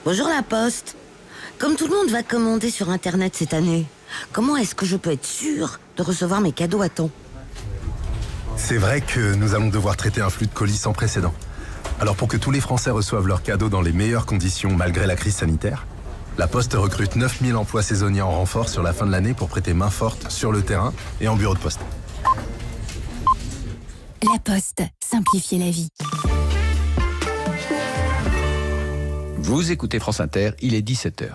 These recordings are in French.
Bonjour la Poste. Comme tout le monde va commander sur Internet cette année, comment est-ce que je peux être sûre de recevoir mes cadeaux à temps ? C'est vrai que nous allons devoir traiter un flux de colis sans précédent. Alors pour que tous les Français reçoivent leurs cadeaux dans les meilleures conditions malgré la crise sanitaire, la Poste recrute 9000 emplois saisonniers en renfort sur la fin de l'année pour prêter main forte sur le terrain et en bureau de poste. La Poste, simplifiez la vie. Vous écoutez France Inter, il est 17h.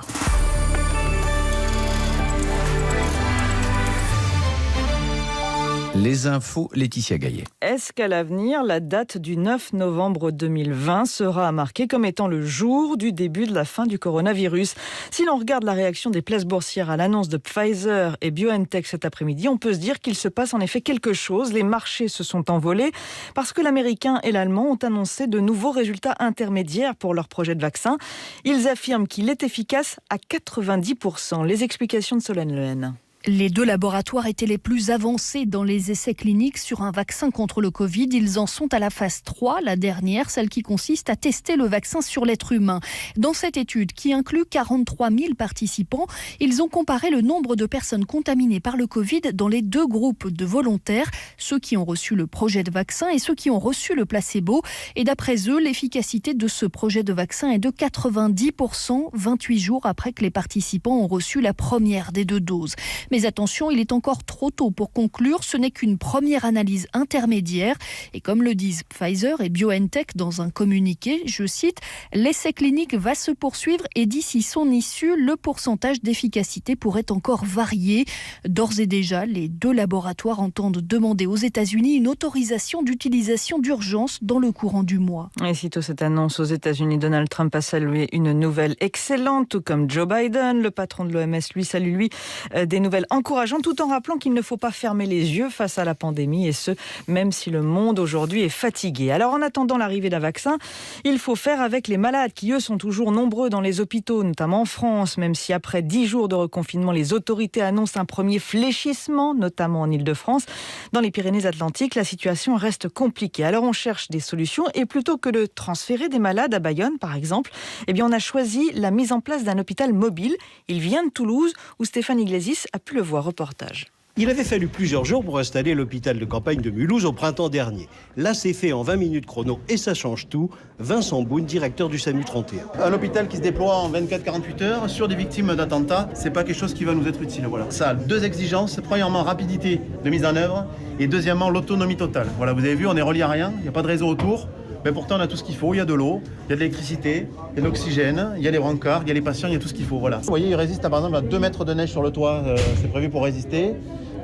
Les infos, Laetitia Gaillet. Est-ce qu'à l'avenir, la date du 9 novembre 2020 sera marquée comme étant le jour du début de la fin du coronavirus ? Si l'on regarde la réaction des places boursières à l'annonce de Pfizer et BioNTech cet après-midi, on peut se dire qu'il se passe en effet quelque chose. Les marchés se sont envolés parce que l'Américain et l'Allemand ont annoncé de nouveaux résultats intermédiaires pour leur projet de vaccin. Ils affirment qu'il est efficace à 90%. Les explications de Solène Lehen. Les deux laboratoires étaient les plus avancés dans les essais cliniques sur un vaccin contre le Covid. Ils en sont à la phase 3, la dernière, celle qui consiste à tester le vaccin sur l'être humain. Dans cette étude, qui inclut 43 000 participants, ils ont comparé le nombre de personnes contaminées par le Covid dans les deux groupes de volontaires, ceux qui ont reçu le projet de vaccin et ceux qui ont reçu le placebo. Et d'après eux, l'efficacité de ce projet de vaccin est de 90%, 28 jours après que les participants ont reçu la première des deux doses. Mais attention, il est encore trop tôt pour conclure, ce n'est qu'une première analyse intermédiaire. Et comme le disent Pfizer et BioNTech dans un communiqué, je cite, « L'essai clinique va se poursuivre et d'ici son issue, le pourcentage d'efficacité pourrait encore varier. » D'ores et déjà, les deux laboratoires entendent demander aux États-Unis une autorisation d'utilisation d'urgence dans le courant du mois. Et sitôt cette annonce aux États-Unis, Donald Trump a salué une nouvelle excellente, tout comme Joe Biden. Le patron de l'OMS, lui, salue des nouvelles encourageant tout en rappelant qu'il ne faut pas fermer les yeux face à la pandémie et ce, même si le monde aujourd'hui est fatigué. Alors en attendant l'arrivée d'un vaccin, il faut faire avec les malades qui eux sont toujours nombreux dans les hôpitaux, notamment en France, même si après 10 jours de reconfinement, les autorités annoncent un premier fléchissement, notamment en Île-de-France. Dans les Pyrénées-Atlantiques, la situation reste compliquée. Alors on cherche des solutions et plutôt que de transférer des malades à Bayonne, par exemple, eh bien on a choisi la mise en place d'un hôpital mobile. Il vient de Toulouse où Stéphane Iglesias a pu le voir. Reportage. Il avait fallu plusieurs jours pour installer l'hôpital de campagne de Mulhouse au printemps dernier. Là, c'est fait en 20 minutes chrono et ça change tout. Vincent Boune, directeur du SAMU 31. Un hôpital qui se déploie en 24-48 heures sur des victimes d'attentats, c'est pas quelque chose qui va nous être utile. Voilà. Ça a deux exigences. Premièrement, rapidité de mise en œuvre et deuxièmement, l'autonomie totale. Voilà, vous avez vu, on est relié à rien, il n'y a pas de réseau autour. Mais pourtant, on a tout ce qu'il faut. Il y a de l'eau, il y a de l'électricité, il y a de l'oxygène, il y a les brancards, il y a les patients, il y a tout ce qu'il faut. Voilà. Vous voyez, il résiste par exemple à 2 mètres de neige sur le toit. C'est prévu pour résister.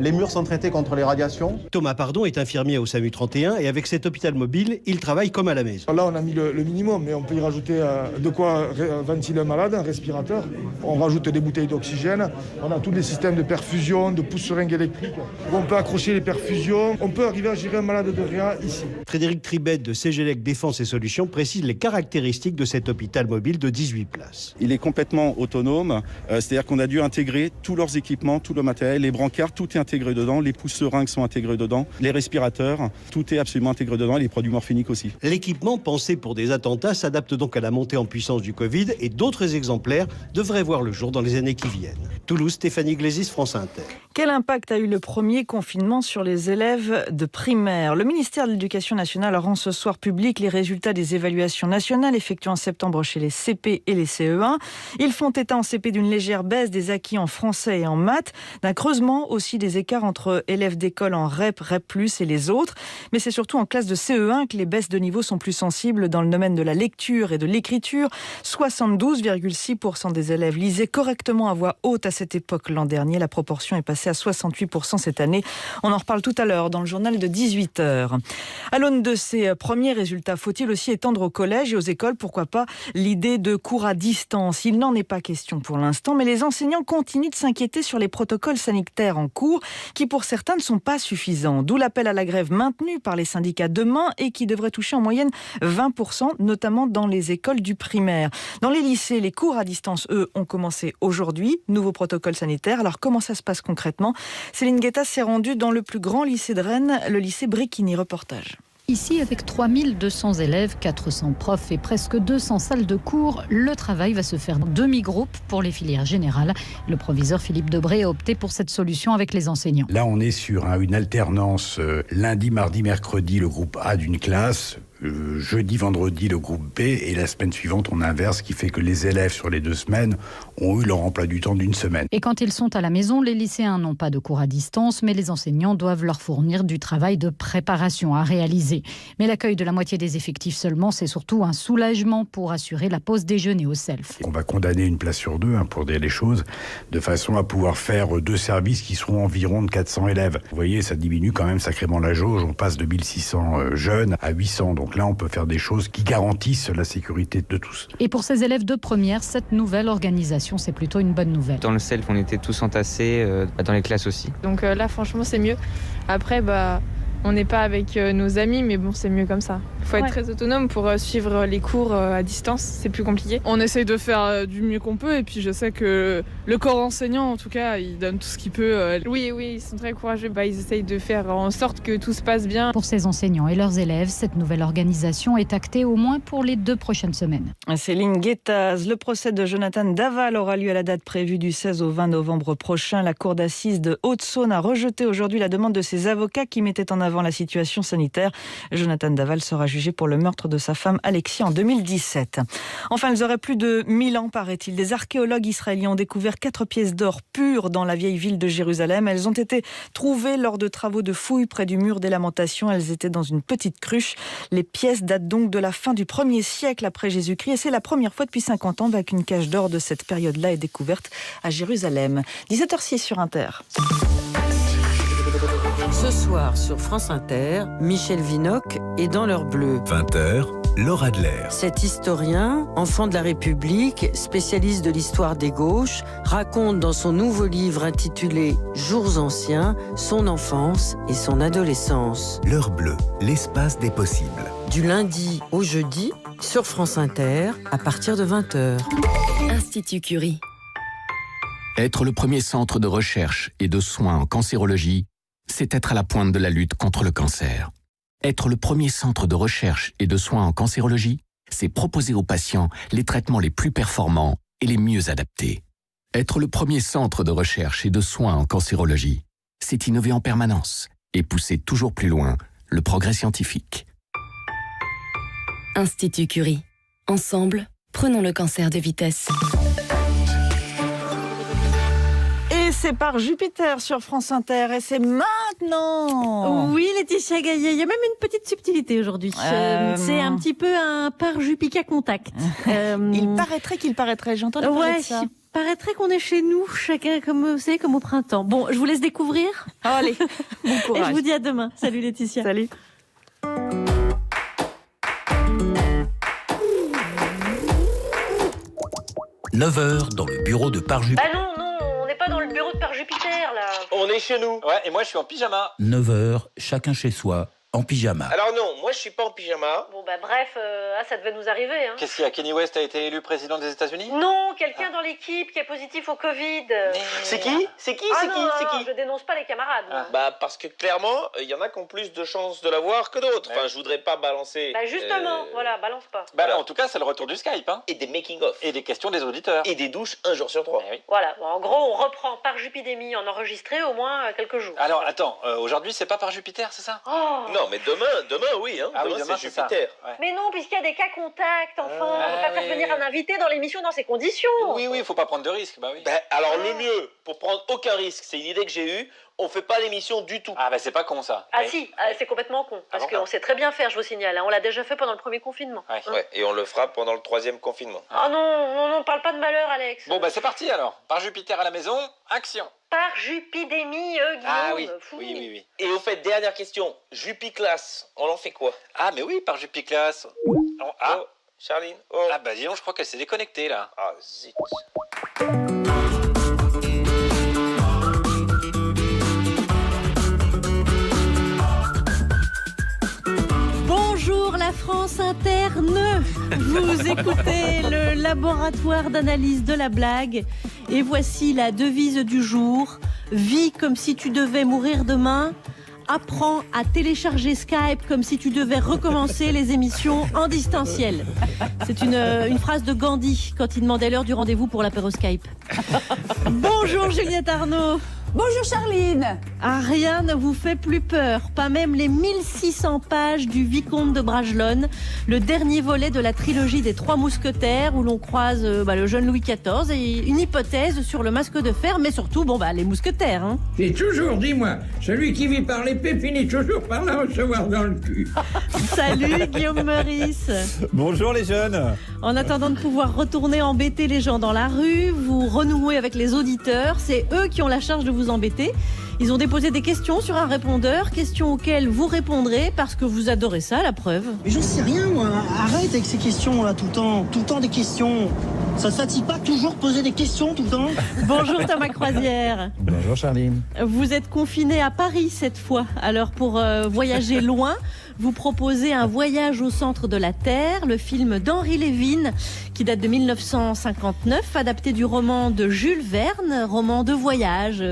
Les murs sont traités contre les radiations. Thomas Pardon est infirmier au SAMU 31 et avec cet hôpital mobile, il travaille comme à la maison. Là, on a mis le minimum, mais on peut y rajouter de quoi ventiler un malade, un respirateur. On rajoute des bouteilles d'oxygène. On a tous les systèmes de perfusion, de pousse-seringues électriques. On peut accrocher les perfusions. On peut arriver à gérer un malade de réa ici. Frédéric Tribet de Cégélec Défense et Solutions précise les caractéristiques de cet hôpital mobile de 18 places. Il est complètement autonome, c'est-à-dire qu'on a dû intégrer tous leurs équipements, tout le matériel, les brancards, tout est intégré dedans, les pousse-seringues sont intégrés dedans, les respirateurs, tout est absolument intégré dedans, et les produits morphiniques aussi. L'équipement pensé pour des attentats s'adapte donc à la montée en puissance du Covid et d'autres exemplaires devraient voir le jour dans les années qui viennent. Toulouse, Stéphanie Iglesias, France Inter. Quel impact a eu le premier confinement sur les élèves de primaire ? Le ministère de l'Éducation nationale rend ce soir public les résultats des évaluations nationales effectuées en septembre chez les CP et les CE1. Ils font état en CP d'une légère baisse des acquis en français et en maths, d'un creusement aussi des écarts entre élèves d'école en REP, REP+, et les autres. Mais c'est surtout en classe de CE1 que les baisses de niveau sont plus sensibles dans le domaine de la lecture et de l'écriture. 72,6% des élèves lisaient correctement à voix haute à cette époque l'an dernier. La proportion est passée à 68% cette année. On en reparle tout à l'heure dans le journal de 18h. À l'aune de ces premiers résultats, faut-il aussi étendre aux collèges et aux écoles, pourquoi pas, l'idée de cours à distance ? Il n'en est pas question pour l'instant, mais les enseignants continuent de s'inquiéter sur les protocoles sanitaires en cours, qui pour certains ne sont pas suffisants. D'où l'appel à la grève maintenu par les syndicats demain et qui devrait toucher en moyenne 20%, notamment dans les écoles du primaire. Dans les lycées, les cours à distance, eux, ont commencé aujourd'hui. Nouveau protocole sanitaire. Alors comment ça se passe concrètement ? Céline Guetta s'est rendue dans le plus grand lycée de Rennes, le lycée Bréquigny. Reportage. Ici, avec 3200 élèves, 400 profs et presque 200 salles de cours, le travail va se faire en demi-groupe pour les filières générales. Le proviseur Philippe Debré a opté pour cette solution avec les enseignants. Là, on est sur une alternance lundi, mardi, mercredi, le groupe A d'une classe. Jeudi, vendredi, le groupe B, et la semaine suivante, on inverse, ce qui fait que les élèves, sur les 2 semaines, ont eu leur emploi du temps d'une semaine. Et quand ils sont à la maison, les lycéens n'ont pas de cours à distance, mais les enseignants doivent leur fournir du travail de préparation à réaliser. Mais l'accueil de la moitié des effectifs seulement, c'est surtout un soulagement pour assurer la pause déjeuner au self. On va condamner une place sur 2, pour dire les choses, de façon à pouvoir faire 2 services qui seront environ de 400 élèves. Vous voyez, ça diminue quand même sacrément la jauge, on passe de 1600 jeunes à 800, donc là on peut faire des choses qui garantissent la sécurité de tous. Et pour ces élèves de première, cette nouvelle organisation, c'est plutôt une bonne nouvelle. Dans le self, on était tous entassés, dans les classes aussi. Donc là, franchement, c'est mieux. Après, on n'est pas avec nos amis, mais bon, c'est mieux comme ça. Il faut être très autonome pour suivre les cours à distance, c'est plus compliqué. On essaye de faire du mieux qu'on peut, et puis je sais que le corps enseignant, en tout cas, il donne tout ce qu'il peut. Oui, ils sont très courageux. Ils essayent de faire en sorte que tout se passe bien. Pour ces enseignants et leurs élèves, cette nouvelle organisation est actée au moins pour les 2 prochaines semaines. Céline Guettaz, le procès de Jonathan Daval aura lieu à la date prévue du 16 au 20 novembre prochain. La cour d'assises de Haute-Saône a rejeté aujourd'hui la demande de ses avocats qui mettaient en avant la situation sanitaire. Jonathan Daval sera jugé pour le meurtre de sa femme Alexia en 2017. Enfin, elles auraient plus de 1000 ans, paraît-il. Des archéologues israéliens ont découvert 4 pièces d'or pures dans la vieille ville de Jérusalem. Elles ont été trouvées lors de travaux de fouilles près du mur des Lamentations. Elles étaient dans une petite cruche. Les pièces datent donc de la fin du 1er siècle après Jésus-Christ et c'est la première fois depuis 50 ans qu'une cage d'or de cette période-là est découverte à Jérusalem. 17h06 sur Inter. Ce soir sur France Inter, Michel Vinocq est dans l'heure bleue. 20h, Laura Adler. Cet historien, enfant de la République, spécialiste de l'histoire des gauches, raconte dans son nouveau livre intitulé Jours anciens, son enfance et son adolescence. L'heure bleue, l'espace des possibles. Du lundi au jeudi, sur France Inter, à partir de 20h. Institut Curie. Être le premier centre de recherche et de soins en cancérologie, c'est être à la pointe de la lutte contre le cancer. Être le premier centre de recherche et de soins en cancérologie, c'est proposer aux patients les traitements les plus performants et les mieux adaptés. Être le premier centre de recherche et de soins en cancérologie, c'est innover en permanence et pousser toujours plus loin le progrès scientifique. Institut Curie. Ensemble, prenons le cancer de vitesse. Et c'est par Jupiter sur France Inter et c'est maintenant. Oui, Laetitia Gaillet, il y a même une petite subtilité aujourd'hui. C'est un petit peu un par Jupiter contact. Il paraîtrait, j'entends parler de ça. Il paraîtrait qu'on est chez nous, chacun comme vous savez, comme au printemps. Bon, je vous laisse découvrir. Allez, bon courage. Et je vous dis à demain. Salut Laetitia. Salut. « 9h dans le bureau de Par Jupiter. » Ah non, on n'est pas dans le bureau de Par Jupiter, là. On est chez nous. Ouais, et moi je suis en pyjama. 9h, chacun chez soi, en pyjama. Alors non, moi je suis pas en pyjama. Bon bref, ça devait nous arriver. Hein. Qu'est-ce qu'il y a? Kenny West a été élu président des États-Unis? Non, quelqu'un dans l'équipe qui est positif au Covid. C'est qui? C'est qui? Je dénonce pas les camarades. Bah parce que clairement, il y en a qui ont plus de chances de l'avoir que d'autres. Enfin, je voudrais pas balancer. Bah justement, voilà, balance pas. En tout cas, c'est le retour du Skype, hein. Et des making-of. Et des questions des auditeurs. Et des douches 1 jour sur 3. Oui. Voilà, en gros, on reprend par Jupidémie en enregistré au moins quelques jours. Alors attends, aujourd'hui c'est pas par Jupiter, c'est ça? Non, mais demain oui, hein. Demain c'est Jupiter. Ouais. Mais non, puisqu'il y a des cas contacts, enfin, on va pas faire venir un invité dans l'émission dans ces conditions. Oui, faut pas prendre de risques, bah oui. Alors le mieux, pour prendre aucun risque, c'est une idée que j'ai eue, on fait pas l'émission du tout. Ah c'est pas con ça. Si, c'est complètement con, parce qu'on sait très bien faire, je vous signale, hein. On l'a déjà fait pendant le premier confinement. Ouais, et on le fera pendant le 3e confinement. Ah non, parle pas de malheur, Alex. Bon c'est parti alors, par Jupiter à la maison, action. Par Jupidémie, Guillaume. Ah oui. Et au fait, dernière question, Jupiclass, on en fait quoi? Ah mais oui, par Jupiclass. Charline. Ah bah dis donc, je crois qu'elle s'est déconnectée là. Ah zut. Bonjour la France interne. Vous écoutez le laboratoire d'analyse de la blague. Et voici la devise du jour. Vis comme si tu devais mourir demain. apprends à télécharger Skype comme si tu devais recommencer les émissions en distanciel. C'est une phrase de Gandhi quand il demandait l'heure du rendez-vous pour l'apéro Skype. Bonjour Juliette Arnaud. Bonjour Charline. Ah, rien ne vous fait plus peur, pas même les 1600 pages du Vicomte de Bragelonne, le dernier volet de la trilogie des Trois Mousquetaires où l'on croise le jeune Louis XIV et une hypothèse sur le masque de fer, mais surtout les mousquetaires. Hein. C'est toujours, dis-moi, celui qui vit par l'épée finit toujours par la recevoir dans le cul. Salut Guillaume Meurice. Bonjour les jeunes. En attendant de pouvoir retourner embêter les gens dans la rue, vous renouez avec les auditeurs, c'est eux qui ont la charge de vous embêter. Ils ont déposé des questions sur un répondeur, questions auxquelles vous répondrez parce que vous adorez ça, la preuve. Mais j'en sais rien, moi. Arrête avec ces questions là tout le temps des questions. Ça te fatigue pas toujours poser des questions tout le temps? Bonjour Thomas Croisière. Bonjour Charline. Vous êtes confiné à Paris cette fois. Alors pour voyager loin, vous proposez un voyage au centre de la Terre, le film d'Henri Lévin qui date de 1959, adapté du roman de Jules Verne, roman de voyage,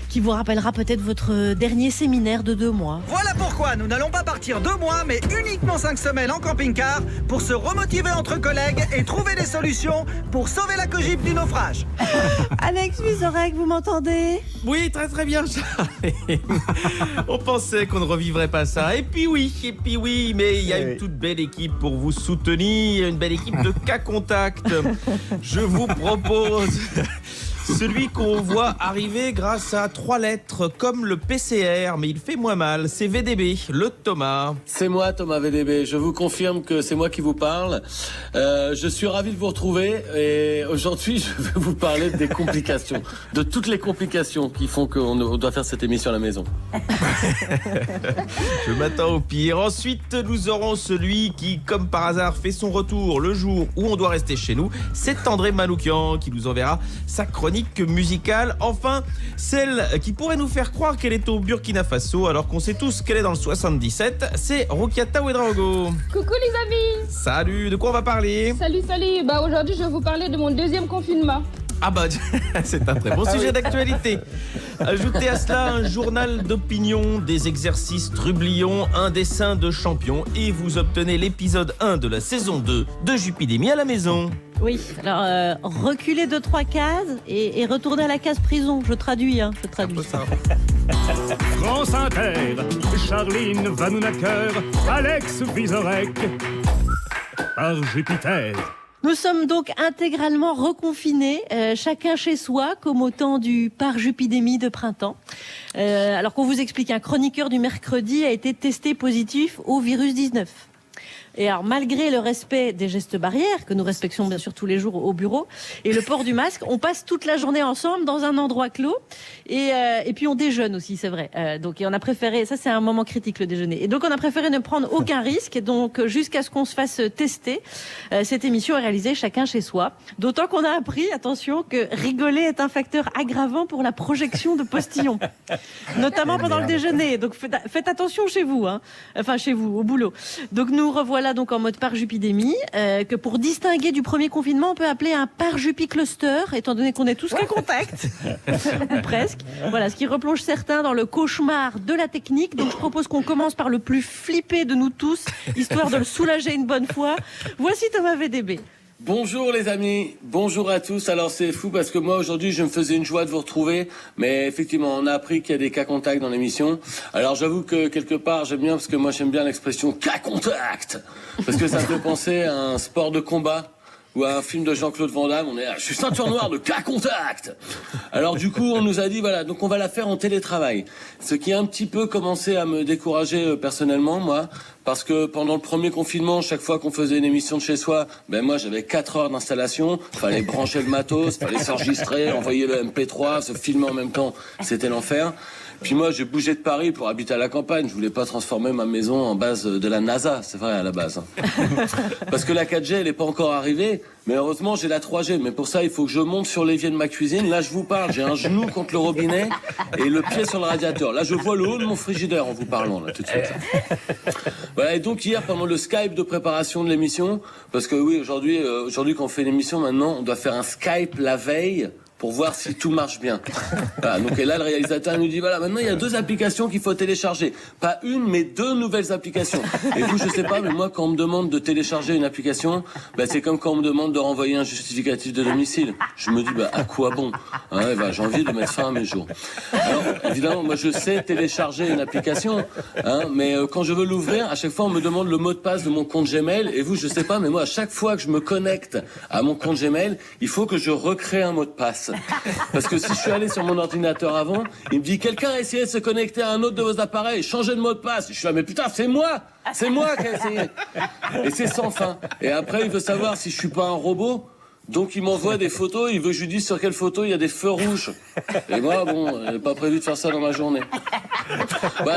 qui vous rappellera peut-être votre dernier séminaire de 2 mois. Voilà pourquoi nous n'allons pas partir 2 mois, mais uniquement 5 semaines en camping-car pour se remotiver entre collègues et trouver des solutions pour sauver la cogip du naufrage. Alex Vizorek, vous m'entendez? Oui, très très bien, Charlie. On pensait qu'on ne revivrait pas ça. Et puis oui, mais il y a une toute belle équipe pour vous soutenir, une belle équipe de cas contact. Je vous propose celui qu'on voit arriver grâce à 3 lettres, comme le PCR, mais il fait moins mal. C'est VDB, le Thomas. C'est moi, Thomas VDB. Je vous confirme que c'est moi qui vous parle. Je suis ravi de vous retrouver. Et aujourd'hui, je vais vous parler des complications. De toutes les complications qui font qu'on doit faire cette émission à la maison. Je m'attends au pire. Ensuite, nous aurons celui qui, comme par hasard, fait son retour le jour où on doit rester chez nous. C'est André Manoukian qui nous enverra sa chronique musicale. Enfin, celle qui pourrait nous faire croire qu'elle est au Burkina Faso alors qu'on sait tous qu'elle est dans le 77, c'est Roukiata Ouedraogo. Coucou les amis. Salut, de quoi on va parler? Salut. Aujourd'hui je vais vous parler de mon 2e confinement. Ah bah, c'est un très bon sujet d'actualité. Ajoutez à cela un journal d'opinion, des exercices trublions, un dessin de champion et vous obtenez l'épisode 1 de la saison 2 de Jupidémie à la maison. Oui, alors reculez 2-3 cases et retournez à la case prison. Je traduis. France Inter, Charline Vanhoenacker, Alex Vizorek, par Jupiter. Nous sommes donc intégralement reconfinés, chacun chez soi, comme au temps du Parjupidémie de printemps. Alors qu'on vous explique, un chroniqueur du mercredi a été testé positif au virus 19. Et alors, malgré le respect des gestes barrières, que nous respectons bien sûr tous les jours au bureau, et le port du masque, on passe toute la journée ensemble dans un endroit clos, et puis on déjeune aussi, c'est vrai. Donc, et on a préféré, ça c'est un moment critique, le déjeuner. Et donc, on a préféré ne prendre aucun risque, et donc, jusqu'à ce qu'on se fasse tester, cette émission est réalisée chacun chez soi. D'autant qu'on a appris, attention, que rigoler est un facteur aggravant pour la projection de postillons. Notamment pendant le déjeuner. Donc, faites attention chez vous, hein. Enfin, chez vous, au boulot. Donc, nous revoilà donc en mode parjupidémie, que pour distinguer du premier confinement, on peut appeler un parjupicluster, étant donné qu'on est tous cas contact, ou presque. Voilà, ce qui replonge certains dans le cauchemar de la technique. Donc je propose qu'on commence par le plus flippé de nous tous, histoire de le soulager une bonne fois. Voici Thomas VDB. Bonjour les amis, bonjour à tous. Alors c'est fou parce que moi aujourd'hui je me faisais une joie de vous retrouver, mais effectivement on a appris qu'il y a des cas contacts dans l'émission. Alors j'avoue que quelque part j'aime bien parce que moi j'aime bien l'expression cas contact, parce que ça me fait penser à un sport de combat ou à un film de Jean-Claude Van Damme. Je suis ceinture noire de cas contact. Alors du coup on nous a dit voilà, donc on va la faire en télétravail, ce qui a un petit peu commencé à me décourager personnellement moi. Parce que pendant le premier confinement, chaque fois qu'on faisait une émission de chez soi, moi j'avais 4 heures d'installation, fallait brancher le matos, fallait s'enregistrer, envoyer le MP3, se filmer en même temps, c'était l'enfer. Puis moi j'ai bougé de Paris pour habiter à la campagne, je voulais pas transformer ma maison en base de la NASA, c'est vrai à la base. Parce que la 4G elle est pas encore arrivée, mais heureusement j'ai la 3G, mais pour ça il faut que je monte sur l'évier de ma cuisine, là je vous parle, j'ai un genou contre le robinet et le pied sur le radiateur, là je vois le haut de mon frigidaire en vous parlant là tout de suite. Là. Voilà, et donc hier pendant le Skype de préparation de l'émission, parce que oui aujourd'hui quand on fait l'émission maintenant on doit faire un Skype la veille pour voir si tout marche bien. Voilà, donc et là le réalisateur nous dit voilà, maintenant il y a 2 applications qu'il faut télécharger, pas une mais 2 nouvelles applications. Et vous, je sais pas, mais moi quand on me demande de télécharger une application, c'est comme quand on me demande de renvoyer un justificatif de domicile. Je me dis à quoi bon, hein, j'ai envie de mettre fin à mes jours. Alors évidemment, moi je sais télécharger une application, hein, mais quand je veux l'ouvrir, à chaque fois on me demande le mot de passe de mon compte Gmail. Et vous, je sais pas, mais moi à chaque fois que je me connecte à mon compte Gmail, il faut que je recrée un mot de passe. Parce que si je suis allé sur mon ordinateur avant, il me dit quelqu'un a essayé de se connecter à un autre de vos appareils, changez de mot de passe. Je suis là, mais putain, c'est moi qui ai essayé. Et c'est sans fin. Et après, il veut savoir si je suis pas un robot. Donc il m'envoie des photos, il veut que je lui dise sur quelle photo il y a des feux rouges. Et moi, j'ai pas prévu de faire ça dans ma journée.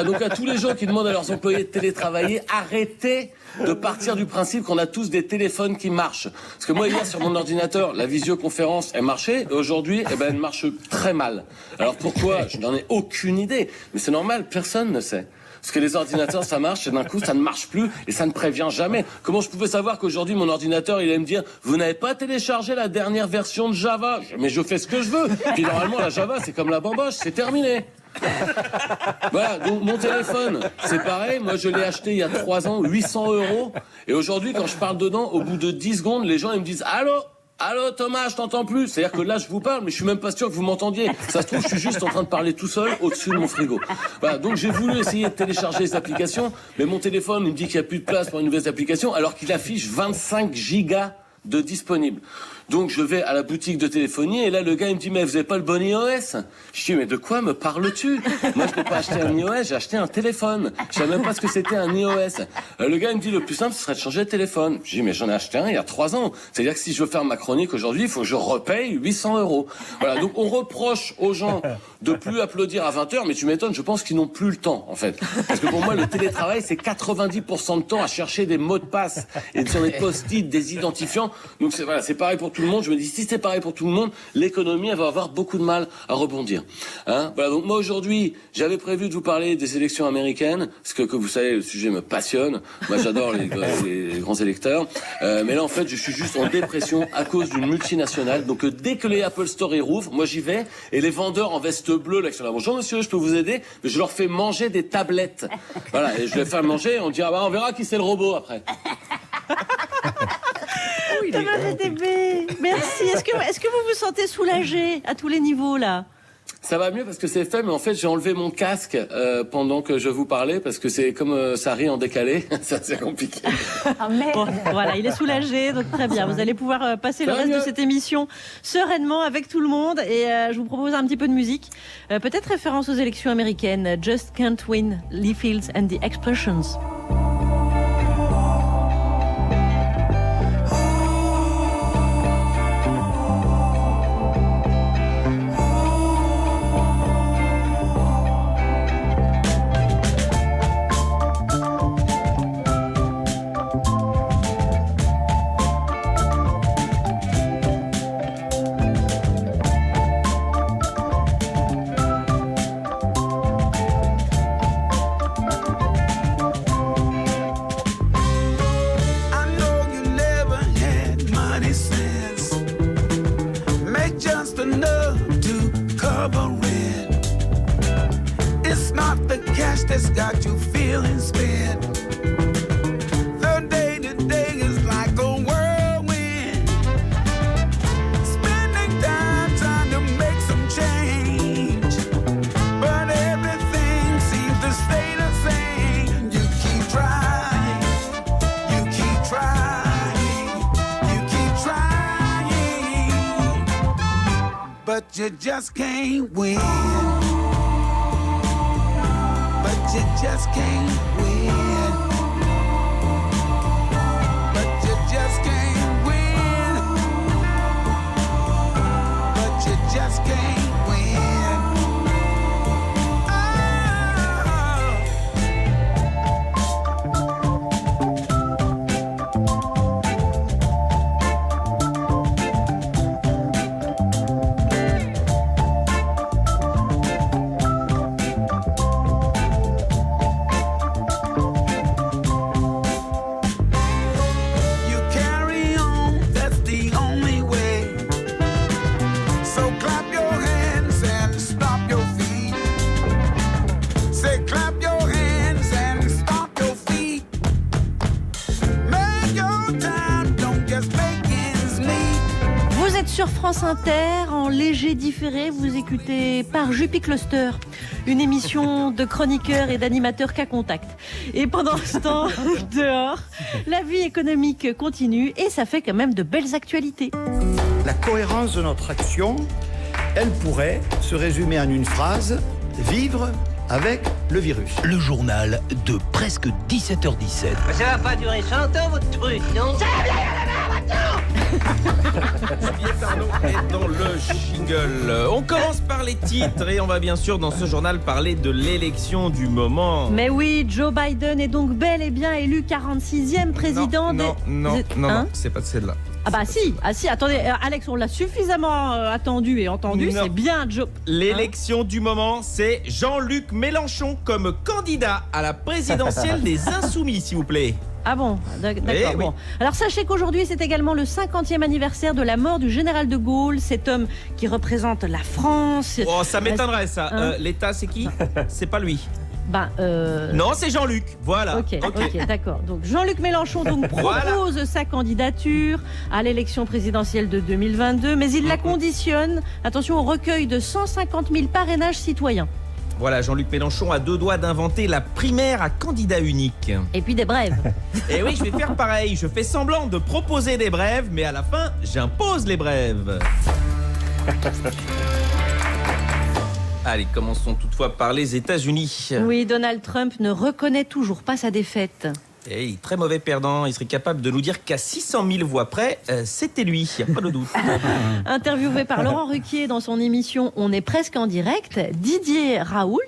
Donc à tous les gens qui demandent à leurs employés de télétravailler, arrêtez de partir du principe qu'on a tous des téléphones qui marchent. Parce que moi, hier, sur mon ordinateur, la visioconférence, elle marchait. Et aujourd'hui, elle marche très mal. Alors pourquoi? Je n'en ai aucune idée. Mais c'est normal, personne ne sait. Parce que les ordinateurs, ça marche, et d'un coup, ça ne marche plus, et ça ne prévient jamais. Comment je pouvais savoir qu'aujourd'hui, mon ordinateur, il allait me dire, vous n'avez pas téléchargé la dernière version de Java? Mais je fais ce que je veux. Puis normalement, la Java, c'est comme la bamboche, c'est terminé. Voilà, donc mon téléphone, c'est pareil, moi je l'ai acheté il y a 3 ans, 800 €. Et aujourd'hui, quand je parle dedans, au bout de 10 secondes, les gens, ils me disent, Allô Thomas, je t'entends plus. C'est-à-dire que là je vous parle, mais je suis même pas sûr que vous m'entendiez. Ça se trouve, je suis juste en train de parler tout seul au-dessus de mon frigo. Voilà, donc j'ai voulu essayer de télécharger les applications, mais mon téléphone il me dit qu'il n'y a plus de place pour une nouvelle application, alors qu'il affiche 25 gigas de disponibles. Donc je vais à la boutique de téléphonie et là le gars il me dit mais vous avez pas le bon iOS? Je dis mais de quoi me parles-tu? Moi je n'ai pas acheté un iOS, j'ai acheté un téléphone. Je savais même pas ce que c'était un iOS. Le gars il me dit le plus simple ce serait de changer de téléphone. Je dis mais j'en ai acheté un il y a 3 ans. C'est-à-dire que si je veux faire ma chronique aujourd'hui, il faut que je repaye 800 €. Voilà, donc on reproche aux gens de plus applaudir à 20h, mais tu m'étonnes, je pense qu'ils n'ont plus le temps en fait. Parce que pour moi le télétravail c'est 90% de temps à chercher des mots de passe et sur des post-it, des identifiants. Donc c'est pareil pour tout le monde. Je me dis si c'est pareil pour tout le monde, l'économie elle va avoir beaucoup de mal à rebondir. Voilà, donc moi aujourd'hui j'avais prévu de vous parler des élections américaines parce que vous savez le sujet me passionne. Moi j'adore les grands électeurs, mais là en fait je suis juste en dépression à cause d'une multinationale. Donc dès que les Apple Store rouvrent, moi j'y vais et les vendeurs en veste bleue là qui sont là, bonjour monsieur, je peux vous aider? Mais je leur fais manger des tablettes. Voilà, et je les fais manger. On dira on verra qui c'est le robot après. Thomas VTB, merci. Est-ce que vous vous sentez soulagé à tous les niveaux là? Ça va mieux parce que c'est fait, mais en fait j'ai enlevé mon casque pendant que je vous parlais parce que c'est comme ça rit en décalé, c'est compliqué. Ah merde. Bon, voilà, il est soulagé, donc très bien. Vous allez pouvoir passer le reste de cette émission sereinement avec tout le monde et je vous propose un petit peu de musique, peut-être référence aux élections américaines. Just Can't Win, Lee Fields and the Expressions. That's got you feeling spent. The day to day is like a whirlwind. Spending time trying to make some change, but everything seems to stay the same. You keep trying, you keep trying, you keep trying, but you just can't win. You just can't win. But you just can't win. But you just can't win. Oh. êtes sur France Inter, en léger différé, vous écoutez Par Jupi Cluster, une émission de chroniqueurs et d'animateurs cas contact. Et pendant ce temps, dehors, la vie économique continue et ça fait quand même de belles actualités. La cohérence de notre action, elle pourrait se résumer en une phrase, vivre avec le virus. Le journal de presque 17h17. Ça va pas durer 100 ans, votre truc, non? Ça va bien, Juliette Arnaud est dans le jingle. On commence par les titres et on va bien sûr dans ce journal parler de l'élection du moment. Mais oui, Joe Biden est donc bel et bien élu 46e président Non, c'est pas celle-là. Ah bah si, attendez, Alex, on l'a suffisamment attendu et entendu, c'est bien Joe. L'élection du moment, c'est Jean-Luc Mélenchon comme candidat à la présidentielle des Insoumis, s'il vous plaît. Ah bon, d'accord. Bon. Alors sachez qu'aujourd'hui, c'est également le 50e anniversaire de la mort du général de Gaulle, cet homme qui représente la France. Oh, ça m'étonnerait ça. L'État, c'est qui? C'est pas lui. Non, c'est Jean-Luc, voilà. Ok, d'accord. Donc Jean-Luc Mélenchon propose sa candidature à l'élection présidentielle de 2022, mais il la conditionne, attention, au recueil de 150 000 parrainages citoyens. Voilà, Jean-Luc Mélenchon a 2 doigts d'inventer la primaire à candidat unique. Et puis des brèves. Et oui, je vais faire pareil, je fais semblant de proposer des brèves, mais à la fin, j'impose les brèves. Allez, commençons toutefois par les États-Unis. Oui, Donald Trump ne reconnaît toujours pas sa défaite. Et il est très mauvais perdant, il serait capable de nous dire qu'à 600 000 voix près, c'était lui, il n'y a pas de doute. Interviewé par Laurent Ruquier dans son émission On est presque en direct, Didier Raoult.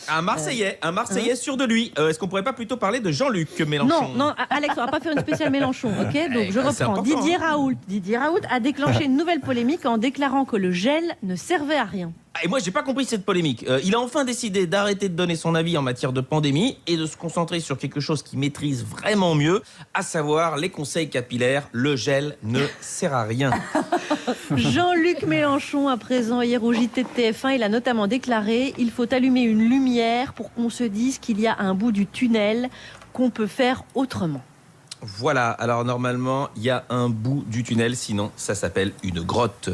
Un Marseillais sûr de lui. Est-ce qu'on pourrait pas plutôt parler de Jean-Luc Mélenchon? Non, Alex, on va pas faire une spéciale Mélenchon, ok? Donc je reprends. Didier Raoult a déclenché une nouvelle polémique en déclarant que le gel ne servait à rien. Et moi, j'ai pas compris cette polémique. Il a enfin décidé d'arrêter de donner son avis en matière de pandémie et de se concentrer sur quelque chose qu'il maîtrise vraiment mieux, à savoir les conseils capillaires. Le gel ne sert à rien. Jean-Luc Mélenchon, à présent hier au JT de TF1, il a notamment déclaré « Il faut allumer une lumière pour qu'on se dise qu'il y a un bout du tunnel qu'on peut faire autrement. » Voilà, alors normalement, il y a un bout du tunnel, sinon ça s'appelle une grotte.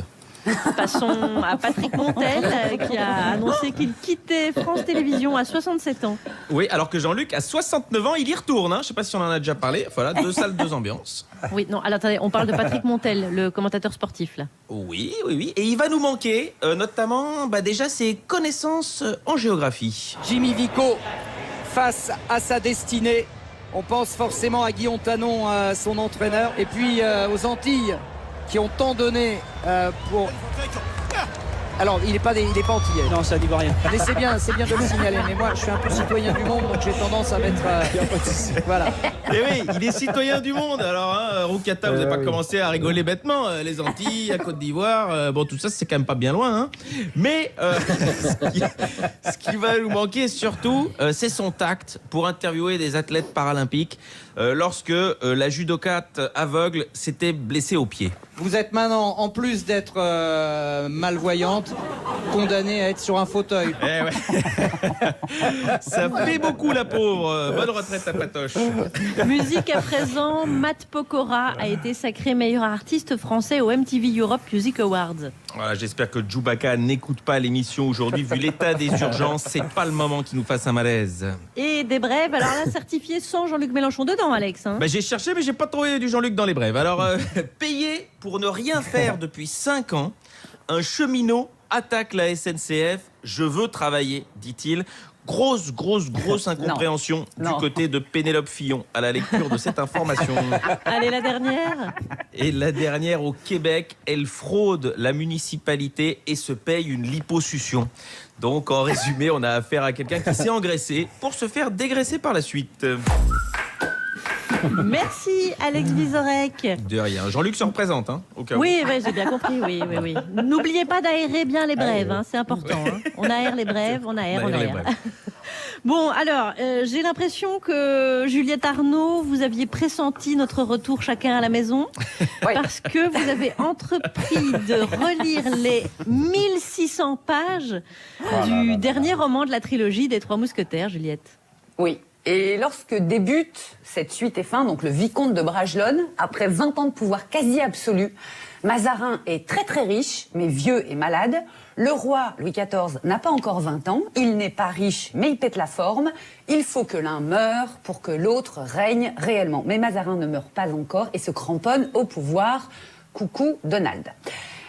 Passons à Patrick Montel qui a annoncé qu'il quittait France Télévisions à 67 ans. Oui, alors que Jean-Luc, à 69 ans, il y retourne. Je ne sais pas si on en a déjà parlé. Voilà, 2 salles, 2 ambiances. Oui, non, alors attendez, on parle de Patrick Montel, le commentateur sportif, là. Oui. Et il va nous manquer, notamment, déjà, ses connaissances en géographie. Jimmy Vico, face à sa destinée. On pense forcément à Guillaume Tanon, son entraîneur, et puis aux Antilles, qui ont tant donné pour... Alors, il n'est pas antillais. Non, ça dit rien. Mais c'est bien de le signaler. Mais moi, je suis un peu citoyen du monde, donc j'ai tendance à mettre... Voilà. Et oui, il est citoyen du monde. Alors, Roukata, vous n'avez pas commencé à rigoler bêtement. Les Antilles, la Côte d'Ivoire, tout ça, c'est quand même pas bien loin. Mais ce qui va nous manquer surtout, c'est son tact pour interviewer des athlètes paralympiques lorsque la judokate aveugle s'était blessée au pied. Vous êtes maintenant, en plus d'être malvoyante, condamnée à être sur un fauteuil. Eh ouais. Ça fait beaucoup, la pauvre. Bonne retraite à Patoche. Musique à présent, Matt Pokora a été sacré meilleur artiste français au MTV Europe Music Awards. Voilà, j'espère que Chewbacca n'écoute pas l'émission aujourd'hui. Vu l'état des urgences, c'est pas le moment qu'il nous fasse un malaise. Et des brèves, alors là, certifié sans Jean-Luc Mélenchon dedans, Alex. J'ai cherché, mais j'ai pas trouvé du Jean-Luc dans les brèves. Alors, payé pour ne rien faire depuis 5 ans, un cheminot attaque la SNCF. Je veux travailler, dit-il. Grosse incompréhension du côté de Pénélope Fillon à la lecture de cette information. Allez, la dernière. Et la dernière, au Québec, elle fraude la municipalité et se paye une liposuction. Donc, en résumé, on a affaire à quelqu'un qui s'est engraissé pour se faire dégraisser par la suite. Merci Alex Vizorek. De rien. Jean-Luc se représente, au cas où. Oui, j'ai bien compris, oui. N'oubliez pas d'aérer bien les brèves, c'est important. On aère les brèves, on aère. Bon, alors, j'ai l'impression que Juliette Arnaud, vous aviez pressenti notre retour chacun à la maison, parce que vous avez entrepris de relire les 1600 pages du dernier roman de la trilogie des Trois Mousquetaires, Juliette. Oui. Et lorsque débute cette suite et fin, donc le vicomte de Bragelonne, après 20 ans de pouvoir quasi absolu, Mazarin est très très riche, mais vieux et malade. Le roi Louis XIV n'a pas encore 20 ans. Il n'est pas riche, mais il pète la forme. Il faut que l'un meure pour que l'autre règne réellement. Mais Mazarin ne meurt pas encore et se cramponne au pouvoir. Coucou Donald.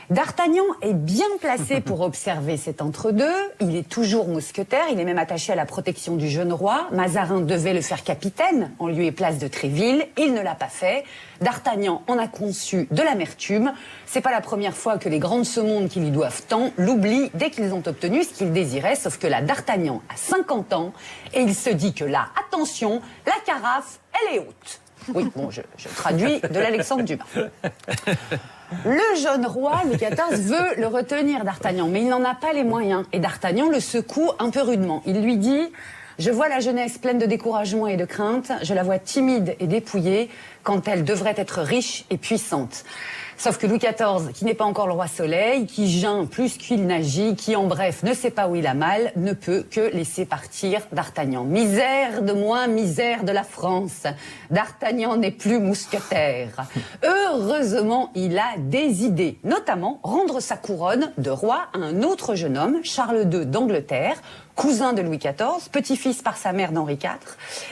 D'Artagnan est bien placé pour observer cet entre-deux. Il est toujours mousquetaire, il est même attaché à la protection du jeune roi. Mazarin devait le faire capitaine en lieu et place de Tréville. Il ne l'a pas fait. D'Artagnan en a conçu de l'amertume. C'est pas la première fois que les grands de ce monde qui lui doivent tant l'oublient dès qu'ils ont obtenu ce qu'ils désiraient. Sauf que là, D'Artagnan a 50 ans et il se dit que là, attention, la carafe, elle est haute. Oui, bon, je traduis de l'Alexandre Dumas. Le jeune roi, Louis XIV, veut le retenir, D'Artagnan, mais il n'en a pas les moyens. Et D'Artagnan le secoue un peu rudement. Il lui dit « Je vois la jeunesse pleine de découragement et de crainte, je la vois timide et dépouillée quand elle devrait être riche et puissante. » Sauf que Louis XIV, qui n'est pas encore le roi Soleil, qui geint plus qu'il n'agit, qui en bref ne sait pas où il a mal, ne peut que laisser partir D'Artagnan. Misère de moi, misère de la France. D'Artagnan n'est plus mousquetaire. Heureusement, il a des idées, notamment rendre sa couronne de roi à un autre jeune homme, Charles II d'Angleterre, cousin de Louis XIV, petit-fils par sa mère d'Henri IV,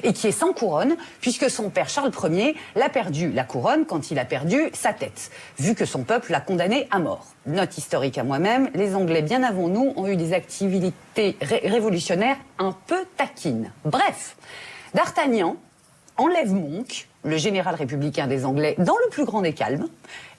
et qui est sans couronne, puisque son père Charles Ier l'a perdu la couronne quand il a perdu sa tête, vu que son peuple l'a condamné à mort. Note historique à moi-même, les Anglais, bien avant nous, ont eu des activités révolutionnaires un peu taquines. Bref, D'Artagnan enlève Monk, le général républicain des Anglais, dans le plus grand des calmes,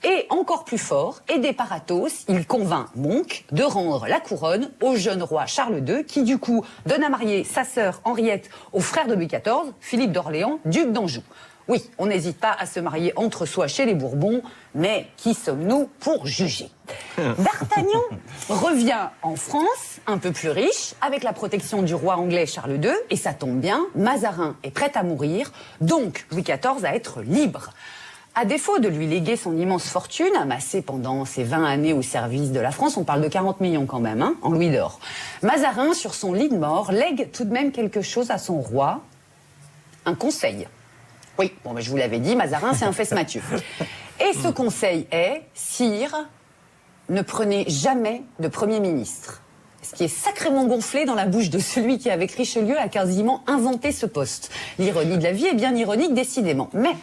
et encore plus fort, aidé par Athos, il convainc Monk de rendre la couronne au jeune roi Charles II, qui du coup donne à marier sa sœur Henriette au frère de Louis XIV, Philippe d'Orléans, duc d'Anjou. Oui, on n'hésite pas à se marier entre soi chez les Bourbons, mais qui sommes-nous pour juger? D'Artagnan revient en France, un peu plus riche, avec la protection du roi anglais Charles II, et ça tombe bien, Mazarin est prêt à mourir, donc Louis XIV à être libre. À défaut de lui léguer son immense fortune, amassée pendant ses 20 années au service de la France, on parle de 40 millions quand même, en louis d'or, Mazarin, sur son lit de mort, lègue tout de même quelque chose à son roi, un conseil. Oui, bon, je vous l'avais dit, Mazarin, c'est un fesse-Mathieu. Et ce conseil est, sire, ne prenez jamais de Premier ministre. Ce qui est sacrément gonflé dans la bouche de celui qui, avec Richelieu, a quasiment inventé ce poste. L'ironie de la vie est bien ironique, décidément. Mais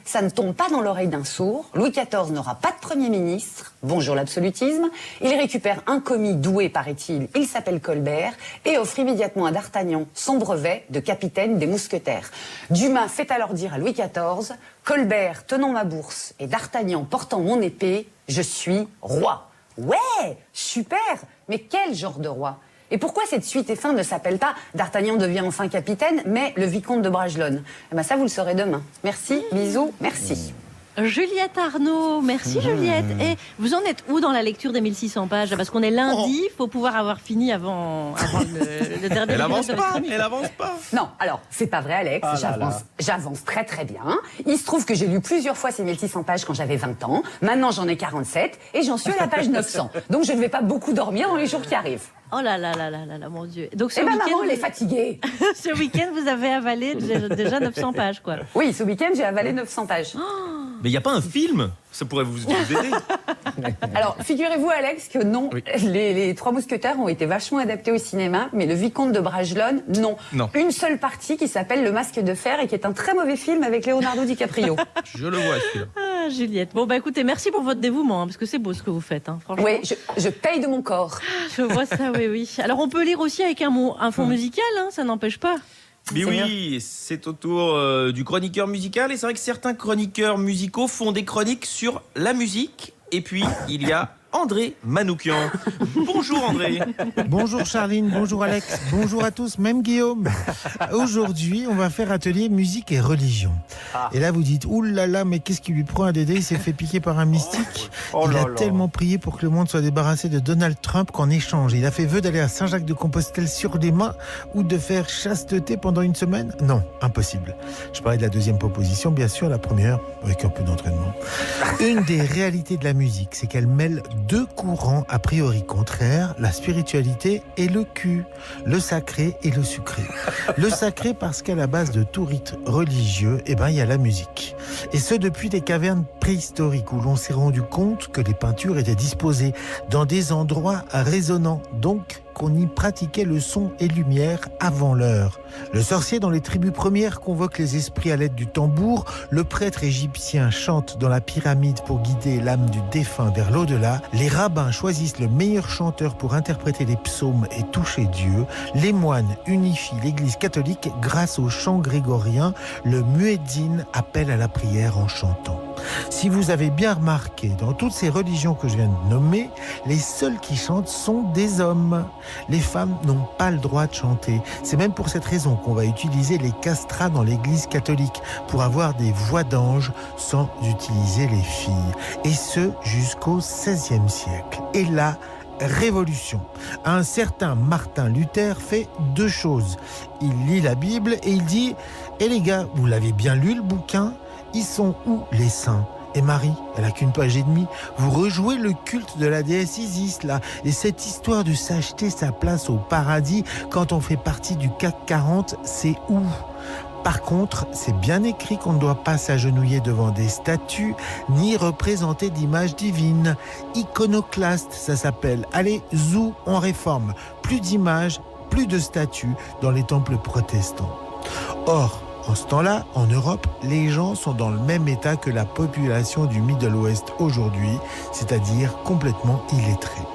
ça ne tombe pas dans l'oreille d'un sourd. Louis XIV n'aura pas de Premier ministre. Bonjour l'absolutisme. Il récupère un commis doué, paraît-il. Il s'appelle Colbert et offre immédiatement à D'Artagnan son brevet de capitaine des mousquetaires. Dumas fait alors dire à Louis XIV, Colbert tenant ma bourse et D'Artagnan portant mon épée, je suis roi. Ouais, super. Mais quel genre de roi? Et pourquoi cette suite et fin ne s'appelle pas D'Artagnan devient enfin capitaine, mais le vicomte de Bragelonne? Eh ben ça, vous le saurez demain. Merci, bisous, merci. Juliette Arnaud, merci Juliette. Et vous en êtes où dans la lecture des 1600 pages? Parce qu'on est lundi, il faut pouvoir avoir fini avant le dernier. Elle avance pas, elle avance pas. Non, alors, c'est pas vrai Alex, j'avance très très bien. Il se trouve que j'ai lu plusieurs fois ces 1600 pages quand j'avais 20 ans. Maintenant j'en ai 47 et j'en suis à la page 900. Donc je ne vais pas beaucoup dormir dans les jours qui arrivent. Oh là là là là là là, mon Dieu. Donc ce week-end, maman, elle est fatiguée. Ce week-end, vous avez avalé déjà 900 pages, quoi. Oui, ce week-end, j'ai avalé 900 pages. Mais il n'y a pas un film? Ça pourrait vous aider. Alors, figurez-vous, Alex, que non, oui. Les Trois Mousquetaires ont été vachement adaptés au cinéma, mais Le Vicomte de Bragelonne, non. Une seule partie qui s'appelle Le Masque de Fer et qui est un très mauvais film avec Leonardo DiCaprio. Je le vois, celui-là. Ah, Juliette. Bon, bah écoutez, merci pour votre dévouement, parce que c'est beau ce que vous faites, franchement. Oui, je paye de mon corps. Je vois ça, oui. Alors, on peut lire aussi avec un fond musical, ça n'empêche pas. Mais oui, c'est au tour du chroniqueur musical. Et c'est vrai que certains chroniqueurs musicaux font des chroniques sur la musique. Et puis, il y a André Manoukian. Bonjour André. Bonjour Charline, bonjour Alex, bonjour à tous, même Guillaume. Aujourd'hui, on va faire atelier musique et religion. Et là, vous dites, oulala, mais qu'est-ce qui lui prend à Dédé? Il s'est fait piquer par un mystique. Il a tellement prié pour que le monde soit débarrassé de Donald Trump qu'en échange, il a fait vœu d'aller à Saint-Jacques-de-Compostelle sur les mains ou de faire chasteté pendant une semaine. Non, impossible. Je parlais de la deuxième proposition, bien sûr, la première, avec un peu d'entraînement. Une des réalités de la musique, c'est qu'elle mêle deux courants a priori contraires, la spiritualité et le cul, le sacré et le sucré. Le sacré parce qu'à la base de tout rite religieux, il y a la musique. Et ce depuis des cavernes préhistoriques où l'on s'est rendu compte que les peintures étaient disposées dans des endroits résonnants, donc qu'on y pratiquait le son et lumière avant l'heure. Le sorcier dans les tribus premières convoque les esprits à l'aide du tambour, le prêtre égyptien chante dans la pyramide pour guider l'âme du défunt vers l'au-delà, les rabbins choisissent le meilleur chanteur pour interpréter les psaumes et toucher Dieu, les moines unifient l'église catholique grâce au chant grégorien, le muezzin appelle à la prière en chantant. Si vous avez bien remarqué, dans toutes ces religions que je viens de nommer, les seuls qui chantent sont des hommes. Les femmes n'ont pas le droit de chanter. C'est même pour cette raison qu'on va utiliser les castrats dans l'église catholique, pour avoir des voix d'ange sans utiliser les filles. Et ce, jusqu'au XVIe siècle. Et là, révolution. Un certain Martin Luther fait deux choses. Il lit la Bible et il dit « Eh les gars, vous l'avez bien lu le bouquin ? Ils sont où les saints ? Et Marie, elle a qu'une page et demie. Vous rejouez le culte de la déesse Isis, là. Et cette histoire de s'acheter sa place au paradis quand on fait partie du CAC 40, c'est où ? Par contre, c'est bien écrit qu'on ne doit pas s'agenouiller devant des statues, ni représenter d'images divines. Iconoclaste, ça s'appelle. Allez, zou, on réforme. Plus d'images, plus de statues dans les temples protestants. Or, en ce temps-là, en Europe, les gens sont dans le même état que la population du Middle West aujourd'hui, c'est-à-dire complètement illettrés.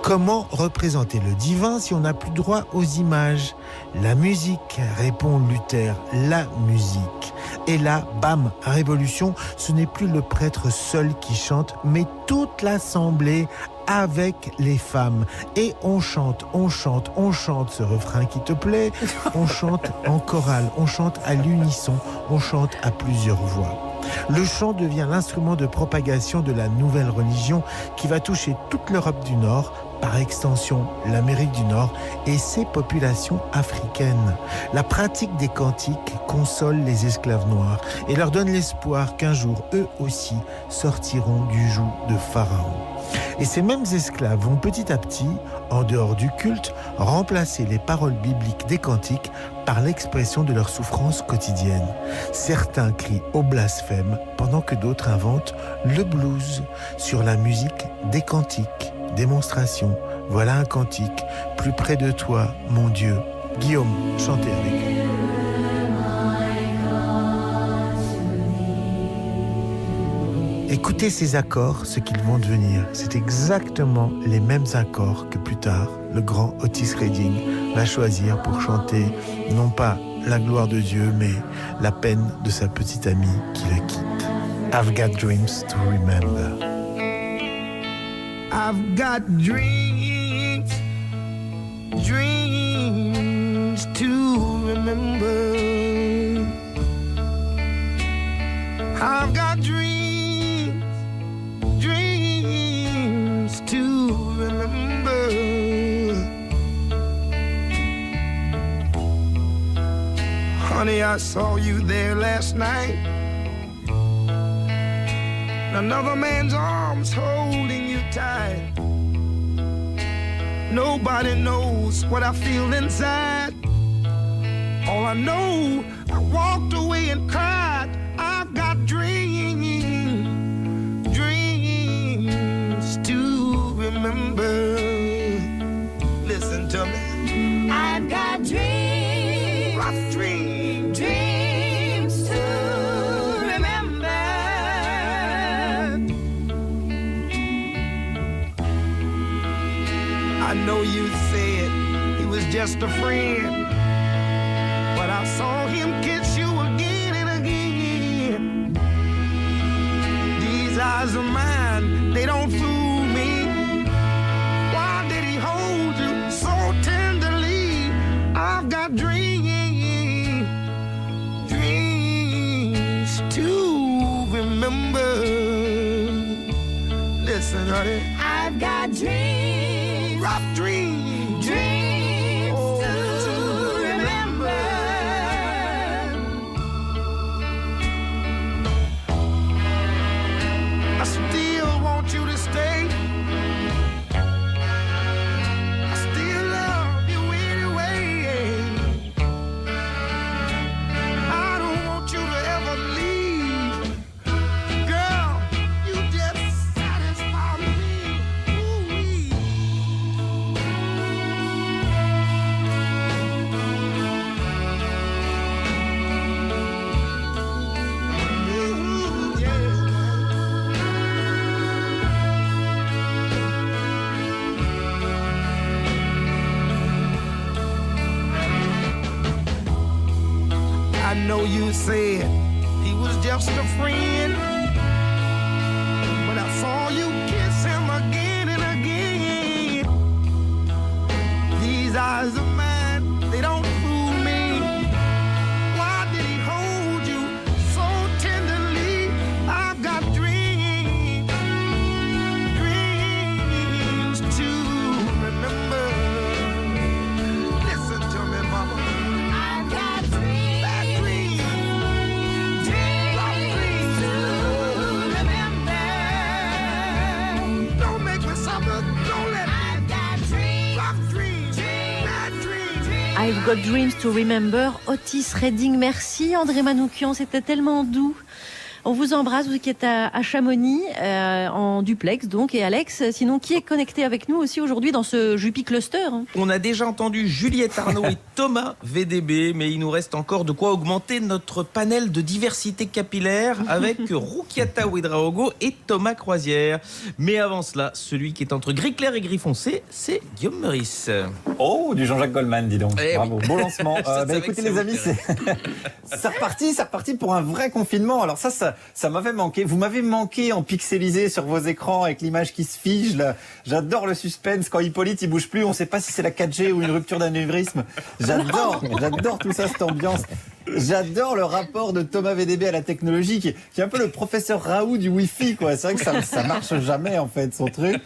Comment représenter le divin si on n'a plus droit aux images ? La musique, répond Luther, la musique. Et là, bam, révolution, ce n'est plus le prêtre seul qui chante, mais toute l'assemblée avec les femmes. Et on chante ce refrain qui te plaît, on chante en chorale, on chante à l'unisson, on chante à plusieurs voix. Le chant devient l'instrument de propagation de la nouvelle religion qui va toucher toute l'Europe du Nord, par extension l'Amérique du Nord et ses populations africaines. La pratique des cantiques console les esclaves noirs et leur donne l'espoir qu'un jour, eux aussi, sortiront du joug de Pharaon. Et ces mêmes esclaves vont petit à petit, en dehors du culte, remplacer les paroles bibliques des cantiques par l'expression de leur souffrance quotidienne. Certains crient au blasphème, pendant que d'autres inventent le blues sur la musique des cantiques. Démonstration, voilà un cantique, plus près de toi, mon Dieu. Guillaume, chantez avec lui. Écoutez ces accords, ce qu'ils vont devenir. C'est exactement les mêmes accords que plus tard, le grand Otis Redding va choisir pour chanter, non pas la gloire de Dieu, mais la peine de sa petite amie qui le quitte. I've got dreams to remember. I've got dreams, dreams to remember. I've got dreams, dreams to remember. Honey, I saw you there last night. Another man's arms holding you tight. Nobody knows what I feel inside. All I know, I walked away and cried. I've got dreams, dreams to remember. Listen to me. I've got dreams, rough dreams, dreams to remember. I know you said he was just a friend, but I saw him kiss you again and again. These eyes of mine, they don't fool me. Why did he hold you so tenderly? I've got dreams, dreams to remember. Listen, honey. I've got dreams, rough dreams, dreams to remember. I still want you to stay. know you said he was just a friend, but I saw you kiss him again and again. These eyes of mine, they don't fool me. Why did he hold you so tenderly? I've got dreams, dreams to remember. Listen to me, mama. I've got dreams, bad dreams, dreams to remember. Don't make me suffer, don't let me. I've got dreams, rough dreams, bad dreams. I've Got Dreams to Remember, Otis Redding. Merci André Manoukian, c'était tellement doux. On vous embrasse, vous qui êtes à Chamonix, en duplex donc. Et Alex, sinon qui est connecté avec nous aussi aujourd'hui dans ce Jupi Cluster? On a déjà entendu Juliette Arnaud et Thomas VDB, mais il nous reste encore de quoi augmenter notre panel de diversité capillaire avec Roukiata Ouedraogo et Thomas Croisière. Mais avant cela, celui qui est entre gris clair et gris foncé, c'est Guillaume Meurice. Oh, du Jean-Jacques Goldman, dis donc. Bravo, oui. beau lancement. Écoutez les amis, c'est reparti pour un vrai confinement. Alors ça m'avait manqué. Vous m'avez manqué en pixelisé sur vos écrans avec l'image qui se fige. Là. J'adore le suspense. Quand Hippolyte il bouge plus, on ne sait pas si c'est la 4G ou une rupture d'anévrisme. J'adore tout ça, cette ambiance. J'adore le rapport de Thomas VDB à la technologie qui est un peu le professeur Raoult du Wi-Fi, quoi. C'est vrai que ça marche jamais, en fait, son truc.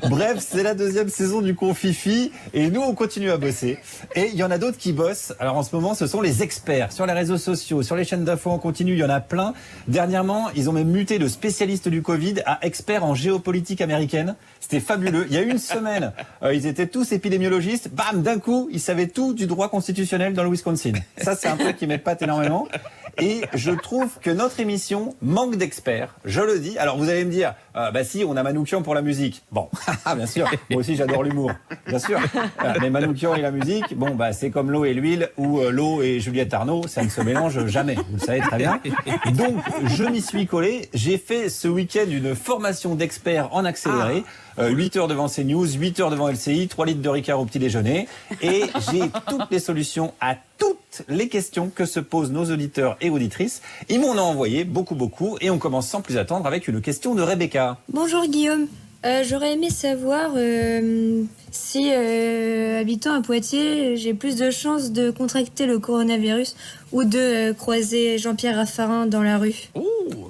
Bref, c'est la 2e saison du Confifi et nous, on continue à bosser. Et il y en a d'autres qui bossent. Alors, en ce moment, ce sont les experts sur les réseaux sociaux, sur les chaînes d'infos en continu. Il y en a plein. Dernièrement, ils ont même muté de spécialistes du Covid à experts en géopolitique américaine. C'était fabuleux. Il y a une semaine, ils étaient tous épidémiologistes. Bam, d'un coup, ils savaient tout du droit constitutionnel dans le Wisconsin. Ça, c'est un truc qui m'épate énormément. Et je trouve que notre émission manque d'experts. Je le dis. Alors, vous allez me dire, si, on a Manoukian pour la musique. Bon, bien sûr. Moi aussi, j'adore l'humour. Bien sûr. Mais Manoukian et la musique, c'est comme l'eau et l'huile ou l'eau et Juliette Arnaud. Ça ne se mélange jamais. Vous le savez très bien. Donc, je m'y suis collé. J'ai fait ce week-end une formation d'experts en accéléré. 8 heures devant CNews, 8 heures devant LCI, 3 litres de Ricard au petit déjeuner. Et j'ai toutes les solutions à toutes les questions que se posent nos auditeurs et auditrices. Ils m'en ont envoyé beaucoup. Et on commence sans plus attendre avec une question de Rebecca. Bonjour Guillaume. J'aurais aimé savoir si, habitant à Poitiers, j'ai plus de chances de contracter le coronavirus ou de croiser Jean-Pierre Raffarin dans la rue.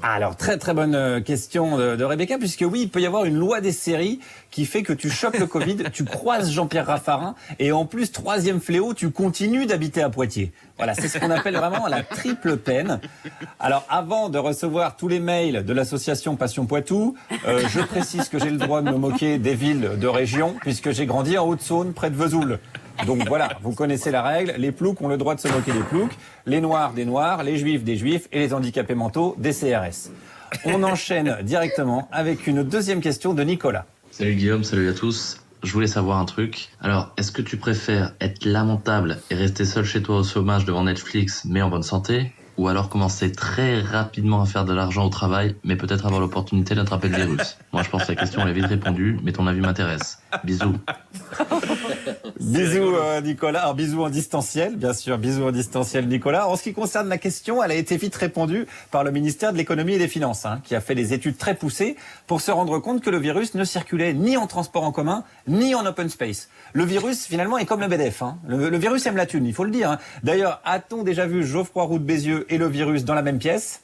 Alors, très très bonne question de Rebecca, puisque oui, il peut y avoir une loi des séries qui fait que tu chopes le Covid, tu croises Jean-Pierre Raffarin, et en plus, 3e fléau, tu continues d'habiter à Poitiers. Voilà, c'est ce qu'on appelle vraiment la triple peine. Alors, avant de recevoir tous les mails de l'association Passion Poitou, je précise que j'ai le droit de me moquer des villes de région, puisque j'ai grandi en Haute-Saône, près de Vesoul. Donc voilà, vous connaissez la règle, les ploucs ont le droit de se moquer des ploucs, les noirs des noirs, les juifs des juifs et les handicapés mentaux des CRS. On enchaîne directement avec une deuxième question de Nicolas. Salut Guillaume, salut à tous. Je voulais savoir un truc. Alors, est-ce que tu préfères être lamentable et rester seul chez toi au chômage devant Netflix mais en bonne santé ? Ou alors commencer très rapidement à faire de l'argent au travail, mais peut-être avoir l'opportunité d'attraper le virus. Moi, je pense que la question elle est vite répondue, mais ton avis m'intéresse. Bisous. Bisous Nicolas. Alors bisous en distanciel, bien sûr. Bisous en distanciel Nicolas. En ce qui concerne la question, elle a été vite répondue par le ministère de l'économie et des finances, qui a fait des études très poussées pour se rendre compte que le virus ne circulait ni en transport en commun, ni en open space. Le virus, finalement, est comme le BDF. Le virus aime la thune, il faut le dire. D'ailleurs, a-t-on déjà vu Geoffroy Roux de Bézieux et le virus dans la même pièce ?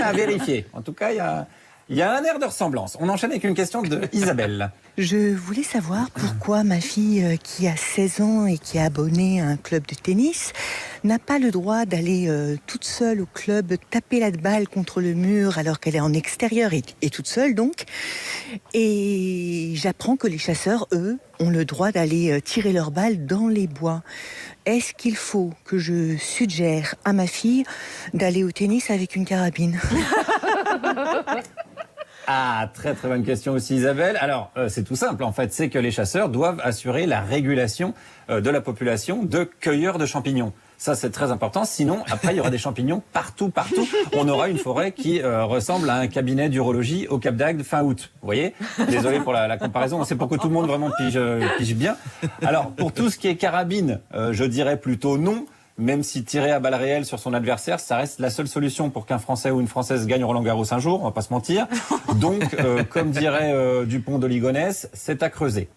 À vérifier. En tout cas, il y a un air de ressemblance. On enchaîne avec une question de Isabelle. Je voulais savoir pourquoi ma fille, qui a 16 ans et qui est abonnée à un club de tennis, n'a pas le droit d'aller toute seule au club taper la balle contre le mur alors qu'elle est en extérieur et toute seule donc. Et j'apprends que les chasseurs, eux, ont le droit d'aller tirer leurs balles dans les bois. Est-ce qu'il faut que je suggère à ma fille d'aller au tennis avec une carabine ? Ah, très très bonne question aussi Isabelle. Alors, c'est tout simple en fait, c'est que les chasseurs doivent assurer la régulation de la population de cueilleurs de champignons. Ça, c'est très important. Sinon, après, il y aura des champignons partout. On aura une forêt qui ressemble à un cabinet d'urologie au Cap d'Agde fin août. Vous voyez ? Désolé pour la comparaison. C'est pour que tout le monde vraiment pige bien. Alors, pour tout ce qui est carabine, je dirais plutôt non. même si tirer à balles réelles sur son adversaire, ça reste la seule solution pour qu'un Français ou une Française gagne Roland-Garros un jour, on va pas se mentir. Donc, comme dirait Dupont de Ligonnès, c'est à creuser.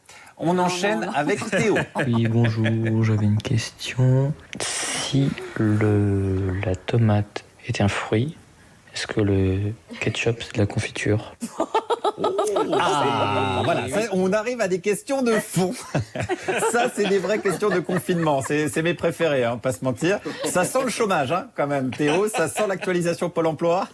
On enchaîne avec Théo. Oui, bonjour, j'avais une question. Si la tomate est un fruit, est-ce que le ketchup c'est de la confiture? Ah, voilà, ça, on arrive à des questions de fond. Ça, c'est des vraies questions de confinement. C'est mes préférés, hein, pas se mentir. Ça sent le chômage, hein, quand même, Théo. Ça sent l'actualisation Pôle emploi.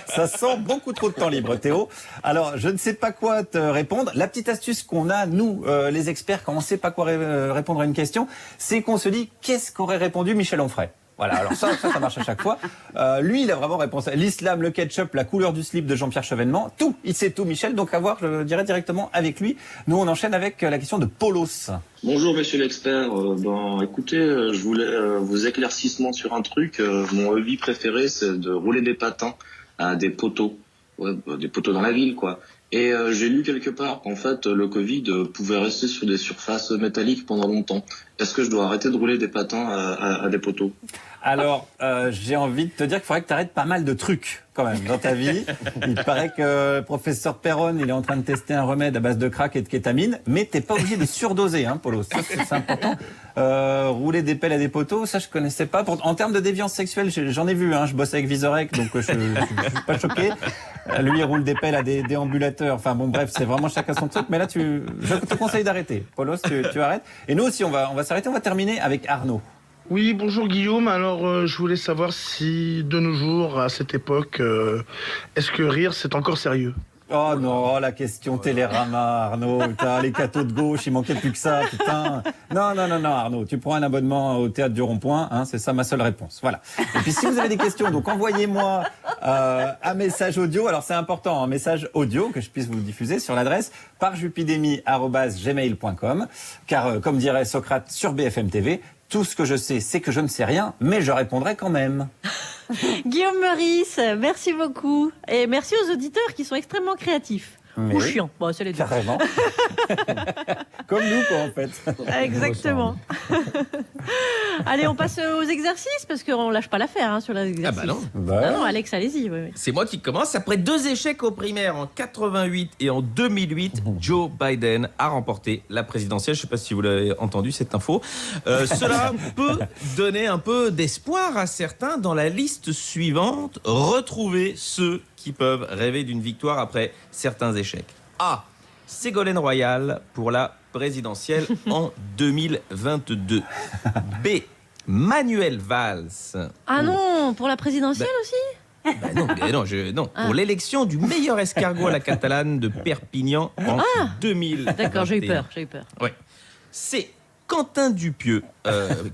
Ça sent beaucoup trop de temps libre, Théo. Alors, je ne sais pas quoi te répondre. La petite astuce qu'on a, nous, les experts, quand on ne sait pas quoi répondre à une question, c'est qu'on se dit, qu'est-ce qu'aurait répondu Michel Onfray? Voilà, alors ça marche à chaque fois. Lui, il a vraiment répondu. L'islam, le ketchup, la couleur du slip de Jean-Pierre Chevènement, tout, il sait tout, Michel. Donc à voir, je dirais directement avec lui. Nous, on enchaîne avec la question de Polos. Bonjour, monsieur l'expert. Écoutez, je voulais vos éclaircissements sur un truc. Mon hobby préféré, c'est de rouler des patins à des poteaux. Ouais, des poteaux dans la ville, quoi. Et j'ai lu quelque part qu'en fait, le Covid pouvait rester sur des surfaces métalliques pendant longtemps. Est-ce que je dois arrêter de rouler des patins à des poteaux? Alors, j'ai envie de te dire qu'il faudrait que tu arrêtes pas mal de trucs, quand même, dans ta vie. Il paraît que le professeur Perron, il est en train de tester un remède à base de crack et de kétamine, mais t'es pas obligé de surdoser, hein, Polo. Ça, c'est important. Rouler des pelles à des poteaux, ça, je connaissais pas. En termes de déviance sexuelle, j'en ai vu, hein. Je bosse avec Vizorek, donc je suis pas choqué. Lui, il roule des pelles à des déambulateurs. Enfin, bon, bref, c'est vraiment chacun son truc. Mais là, je te conseille d'arrêter. Polos, tu arrêtes. Et nous aussi, on va s'arrêter. On va terminer avec Arnaud. Oui, bonjour Guillaume. Alors, je voulais savoir si, de nos jours, à cette époque, est-ce que rire, c'est encore sérieux? Oh non, la question Télérama, Arnaud. T'as les cathos de gauche, il manquait plus que ça, putain. Non, Arnaud. Tu prends un abonnement au Théâtre du Rond-Point, hein, c'est ça ma seule réponse. Voilà. Et puis si vous avez des questions, donc envoyez-moi un message audio. Alors c'est important, un message audio que je puisse vous diffuser sur l'adresse parjupidemie@gmail.com. Car comme dirait Socrate sur BFM TV, tout ce que je sais, c'est que je ne sais rien, mais je répondrai quand même. Guillaume Meurice, merci beaucoup. Et merci aux auditeurs qui sont extrêmement créatifs. Mais ou oui, chiants. Bon, c'est les deux. Carrément. Comme nous, quoi, en fait. Exactement. Allez, on passe aux exercices, parce qu'on lâche pas l'affaire hein, sur les exercices. Ah bah non. Ah non, Alex, allez-y. Oui. C'est moi qui commence. Après 2 échecs aux primaires en 88 et en 2008, Joe Biden a remporté la présidentielle. Je ne sais pas si vous l'avez entendu, cette info. Cela peut donner un peu d'espoir à certains dans la liste suivante. Retrouver ceux qui peuvent rêver d'une victoire après certains échecs. A. Ségolène Royal pour la présidentielle en 2022. B. Manuel Valls. Ah non, pour la présidentielle aussi non, pour l'élection du meilleur escargot à la catalane de Perpignan en 2021. D'accord, j'ai eu peur. Ouais. C. Quentin Dupieux,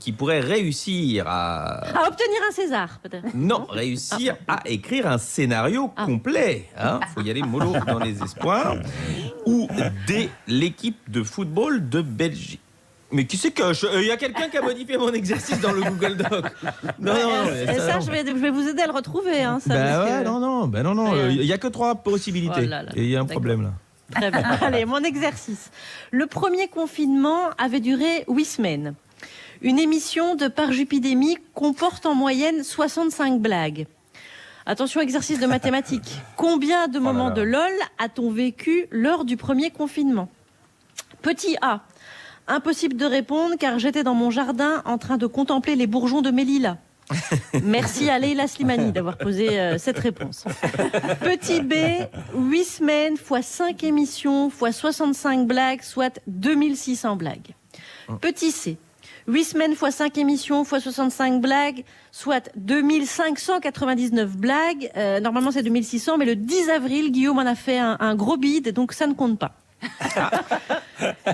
qui pourrait réussir à obtenir un César, peut-être. Non, réussir à écrire un scénario complet. Faut y aller mollo dans les espoirs. Ou D. L'équipe de football de Belgique. Mais qui c'est que... Il y a quelqu'un qui a modifié mon exercice dans le Google Doc. Non. Ça, je vais vous aider à le retrouver. Hein, ça, non. Il n'y a que 3 possibilités. Et il y a un problème là. Très bien. Allez, mon exercice. Le premier confinement avait duré 8 semaines. Une émission de Parjupidemie comporte en moyenne 65 blagues. Attention, exercice de mathématiques. Combien de moments de LOL a-t-on vécu lors du premier confinement? Petit A. Impossible de répondre car j'étais dans mon jardin en train de contempler les bourgeons de mes lilas. Merci à Leila Slimani d'avoir posé cette réponse. Petit B, 8 semaines fois 5 émissions fois 65 blagues, soit 2600 blagues. Petit C, 8 semaines fois 5 émissions fois 65 blagues, soit 2599 blagues. Normalement c'est 2600, mais le 10 avril, Guillaume en a fait un gros bide, donc ça ne compte pas.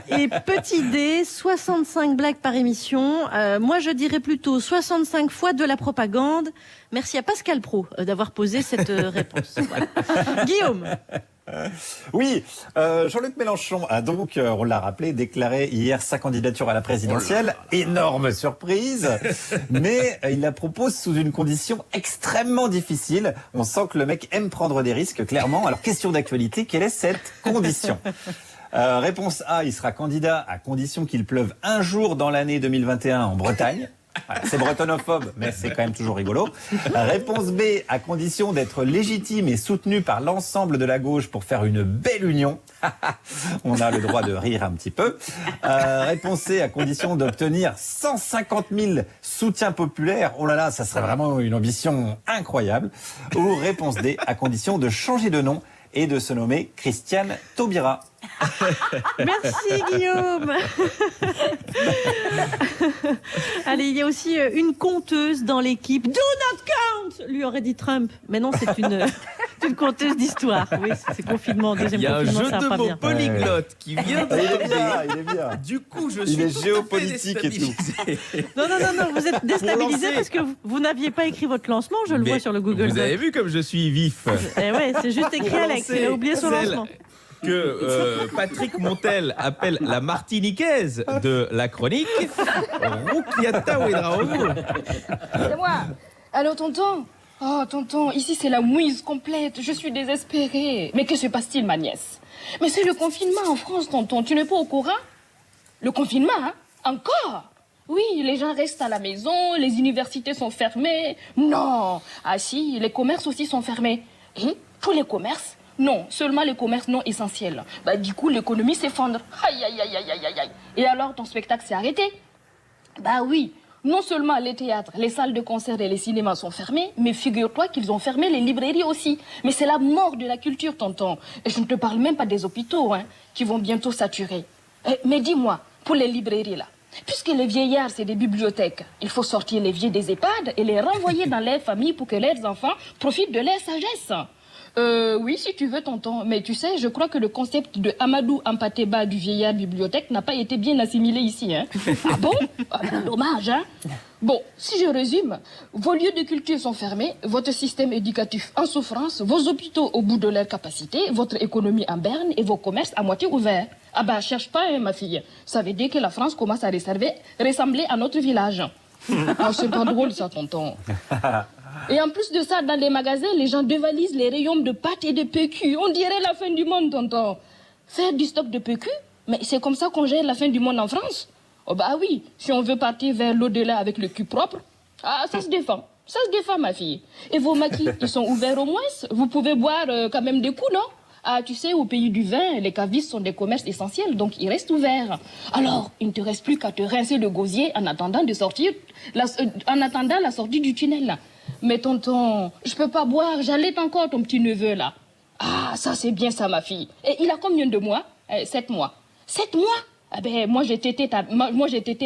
Et petit D, 65 blagues par émission. Moi, je dirais plutôt 65 fois de la propagande. Merci à Pascal Praud d'avoir posé cette réponse. Voilà. Guillaume. Oui, Jean-Luc Mélenchon a donc, on l'a rappelé, déclaré hier sa candidature à la présidentielle. Énorme surprise, mais il la propose sous une condition extrêmement difficile. On sent que le mec aime prendre des risques, clairement. Alors, question d'actualité, quelle est cette condition ? Réponse A, il sera candidat à condition qu'il pleuve un jour dans l'année 2021 en Bretagne. Voilà, c'est bretonophobe, mais c'est quand même toujours rigolo. Réponse B, à condition d'être légitime et soutenu par l'ensemble de la gauche pour faire une belle union. On a le droit de rire un petit peu. Réponse C, à condition d'obtenir 150 000 soutiens populaires. Oh là là, ça serait vraiment une ambition incroyable. Ou réponse D, à condition de changer de nom et de se nommer Christiane Taubira. Merci Guillaume. Allez, il y a aussi une conteuse dans l'équipe. Do not count, lui aurait dit Trump. Mais non, c'est une conteuse d'histoire. Oui, c'est confinement, deuxième confinement, ça va pas bien. Il y a un jeu de mots polyglotte qui vient de il est bien. Du coup, je il suis est géopolitique et tout. Non, vous êtes déstabilisé parce que vous n'aviez pas écrit votre lancement, je le vois sur le Google Doc. Vous avez vu comme je suis vif. Eh ouais, c'est juste écrit Alex, il a oublié son lancement. Que Patrick Montel appelle la martiniquaise de la chronique, Roukiata Ouedraogo. C'est moi. Allô, tonton? Oh, tonton, ici c'est la mouise complète. Je suis désespérée. Mais que se passe-t-il, ma nièce? Mais c'est le confinement en France, tonton. Tu n'es pas au courant? Le confinement, hein? Encore? Oui, les gens restent à la maison, les universités sont fermées. Non. Ah si, les commerces aussi sont fermés. Tous les commerces? Non, seulement les commerces non essentiels. Bah, du coup, l'économie s'effondre. Aïe, aïe, aïe, aïe, aïe, aïe. Et alors, ton spectacle s'est arrêté? Bah oui, non seulement les théâtres, les salles de concert et les cinémas sont fermés, mais figure-toi qu'ils ont fermé les librairies aussi. Mais c'est la mort de la culture, tonton. Et je ne te parle même pas des hôpitaux, hein, qui vont bientôt saturer. Mais dis-moi, pour les librairies, là, puisque les vieillards, c'est des bibliothèques, il faut sortir les vieux des EHPAD et les renvoyer dans leurs familles pour que leurs enfants profitent de leur sagesse. Oui, si tu veux, tonton. Mais tu sais, je crois que le concept de Amadou Ampateba du vieillard bibliothèque n'a pas été bien assimilé ici, hein. Ah bon? Dommage, hein. Bon, si je résume, vos lieux de culture sont fermés, votre système éducatif en souffrance, vos hôpitaux au bout de leur capacité, votre économie en berne et vos commerces à moitié ouverts. Ah bah, cherche pas, hein, ma fille. Ça veut dire que la France commence à ressembler à notre village. Ah, c'est pas drôle, ça, tonton. Et en plus de ça, dans les magasins, les gens dévalisent les rayons de pâtes et de PQ. On dirait la fin du monde, tonton. Faire du stock de PQ? Mais c'est comme ça qu'on gère la fin du monde en France? Oh bah oui, si on veut partir vers l'au-delà avec le cul propre, ah, ça se défend. Ça se défend, ma fille. Et vos maquis, ils sont ouverts au moins? Vous pouvez boire quand même des coups, non? Ah, tu sais, au pays du vin, les cavistes sont des commerces essentiels, donc ils restent ouverts. Alors, il ne te reste plus qu'à te rincer le gosier en attendant de sortir, en attendant la sortie du tunnel. Mais tonton, je peux pas boire, j'allaite encore ton petit neveu là. Ah, ça c'est bien ça, ma fille. Et il a combien de mois? 7 mois. 7 mois? Ah ben, moi j'ai tété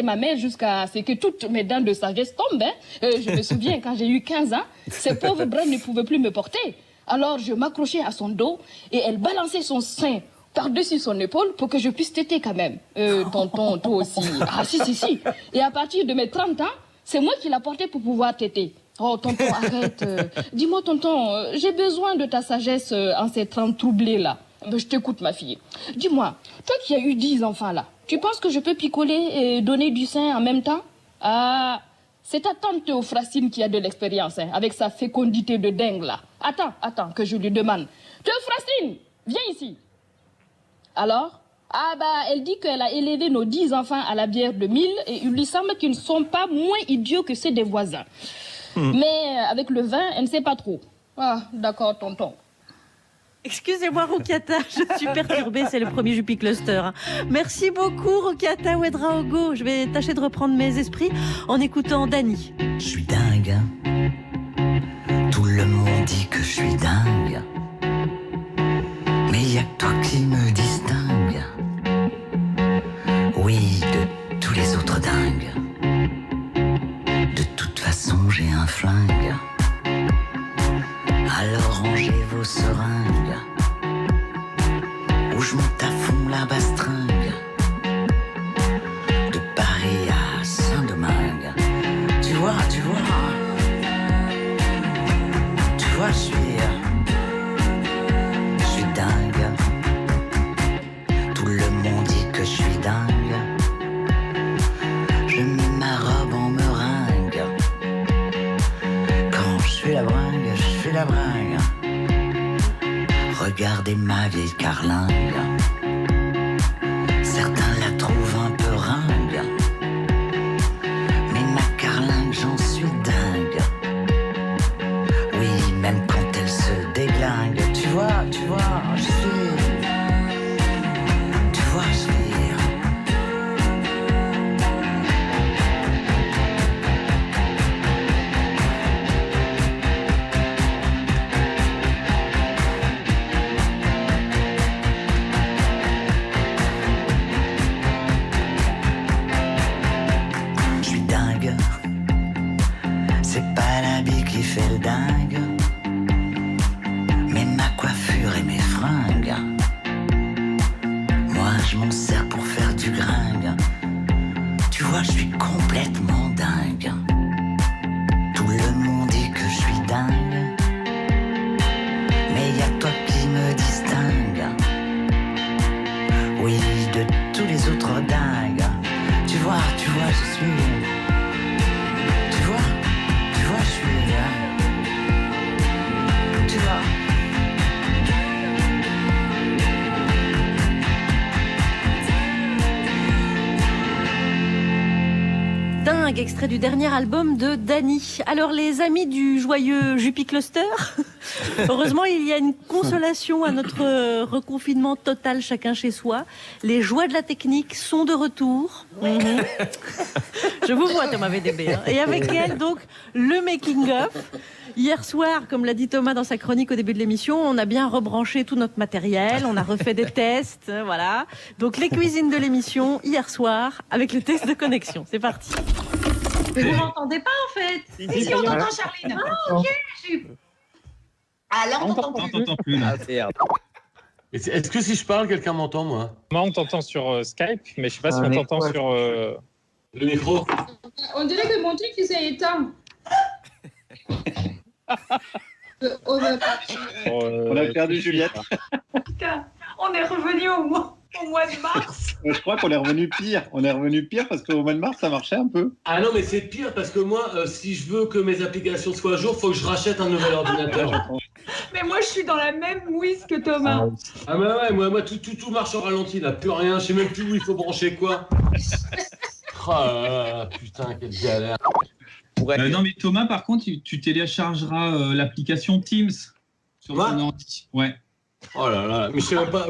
ma mère jusqu'à ce que toutes mes dents de sagesse tombent. Hein. Je me souviens quand j'ai eu 15 ans, ces pauvres bras ne pouvaient plus me porter. Alors je m'accrochais à son dos et elle balançait son sein par-dessus son épaule pour que je puisse téter quand même. Tonton, toi aussi. Ah si. Et à partir de mes 30 ans, c'est moi qui la portais pour pouvoir téter. Oh, tonton, arrête. Dis-moi, tonton, j'ai besoin de ta sagesse en ces temps troublés, là. Je t'écoute, ma fille. Dis-moi, toi qui as eu 10 enfants, là, tu penses que je peux picoler et donner du sein en même temps? Ah, c'est ta tante Théophrastine qui a de l'expérience, hein, avec sa fécondité de dingue, là. Attends, que je lui demande. Théophrastine, viens ici. Alors? Ah bah, elle dit qu'elle a élevé nos 10 enfants à la bière de 1000 et il lui semble qu'ils ne sont pas moins idiots que ceux des voisins. Mais avec le vin, elle ne sait pas trop. Ah, d'accord, tonton. Excusez-moi, Roukiata, je suis perturbée, c'est le premier Jupi Cluster. Merci beaucoup, Roukiata Ouedraogo. Je vais tâcher de reprendre mes esprits en écoutant Dany. Je suis dingue. Tout le monde dit que je suis dingue. Mais il y a que toi qui me distingue. Oui, de tous les autres dingues. De toute façon, j'ai un flingue. Alors rangez vos seringues. Où je monte à fond la bastringue. De Paris à Saint-Domingue. Tu vois, je suis dingue. Tout le monde dit que je suis dingue. Je mets ma robe en meringue. Quand je suis la bringue. Regardez ma vieille carlingue. Certains la trouvent un peu ringue. Mais ma carlingue je m'en sers pour faire du gringue. Tu vois, je suis complètement dingue. Tout le monde dit que je suis dingue, mais y a toi qui me distingue. Oui, de tous les autres dingues. Tu vois, je suis. Tu vois, je suis. Tu vois. Dingue, extrait du dernier album de Dany. Alors les amis du joyeux Juppie Cluster, heureusement il y a une consolation à notre reconfinement total chacun chez soi. Les joies de la technique sont de retour. Je vous vois Thomas VDB. Hein. Et avec elle donc le making of. Hier soir, comme l'a dit Thomas dans sa chronique au début de l'émission, on a bien rebranché tout notre matériel, on a refait des tests, voilà. Donc les cuisines de l'émission, hier soir, avec le test de connexion. C'est parti. Mais vous m'entendez pas en fait. Si, on t'entend Charline. Ah ok, ah là on t'entend plus. Est-ce que si je parle, quelqu'un m'entend, moi? Moi, on t'entend sur Skype, mais je sais pas si on t'entend sur... Le micro. On dirait que mon truc il s'est éteint. On a perdu Juliette. Putain, on est revenu au mois de mars. Je crois qu'on est revenu pire. On est revenu pire parce qu'au mois de mars, ça marchait un peu. Ah non, mais c'est pire parce que moi, si je veux que mes applications soient à jour, il faut que je rachète un nouvel ordinateur. Mais moi, je suis dans la même mouise que Thomas. Ah bah ouais, moi tout marche au ralenti, là. Plus rien, je sais même plus où il faut brancher quoi. Oh là là, putain, quelle galère. Non mais Thomas, par contre, tu téléchargeras l'application Teams sur ton ordi. Ouais. Oh là là, mais je sais même pas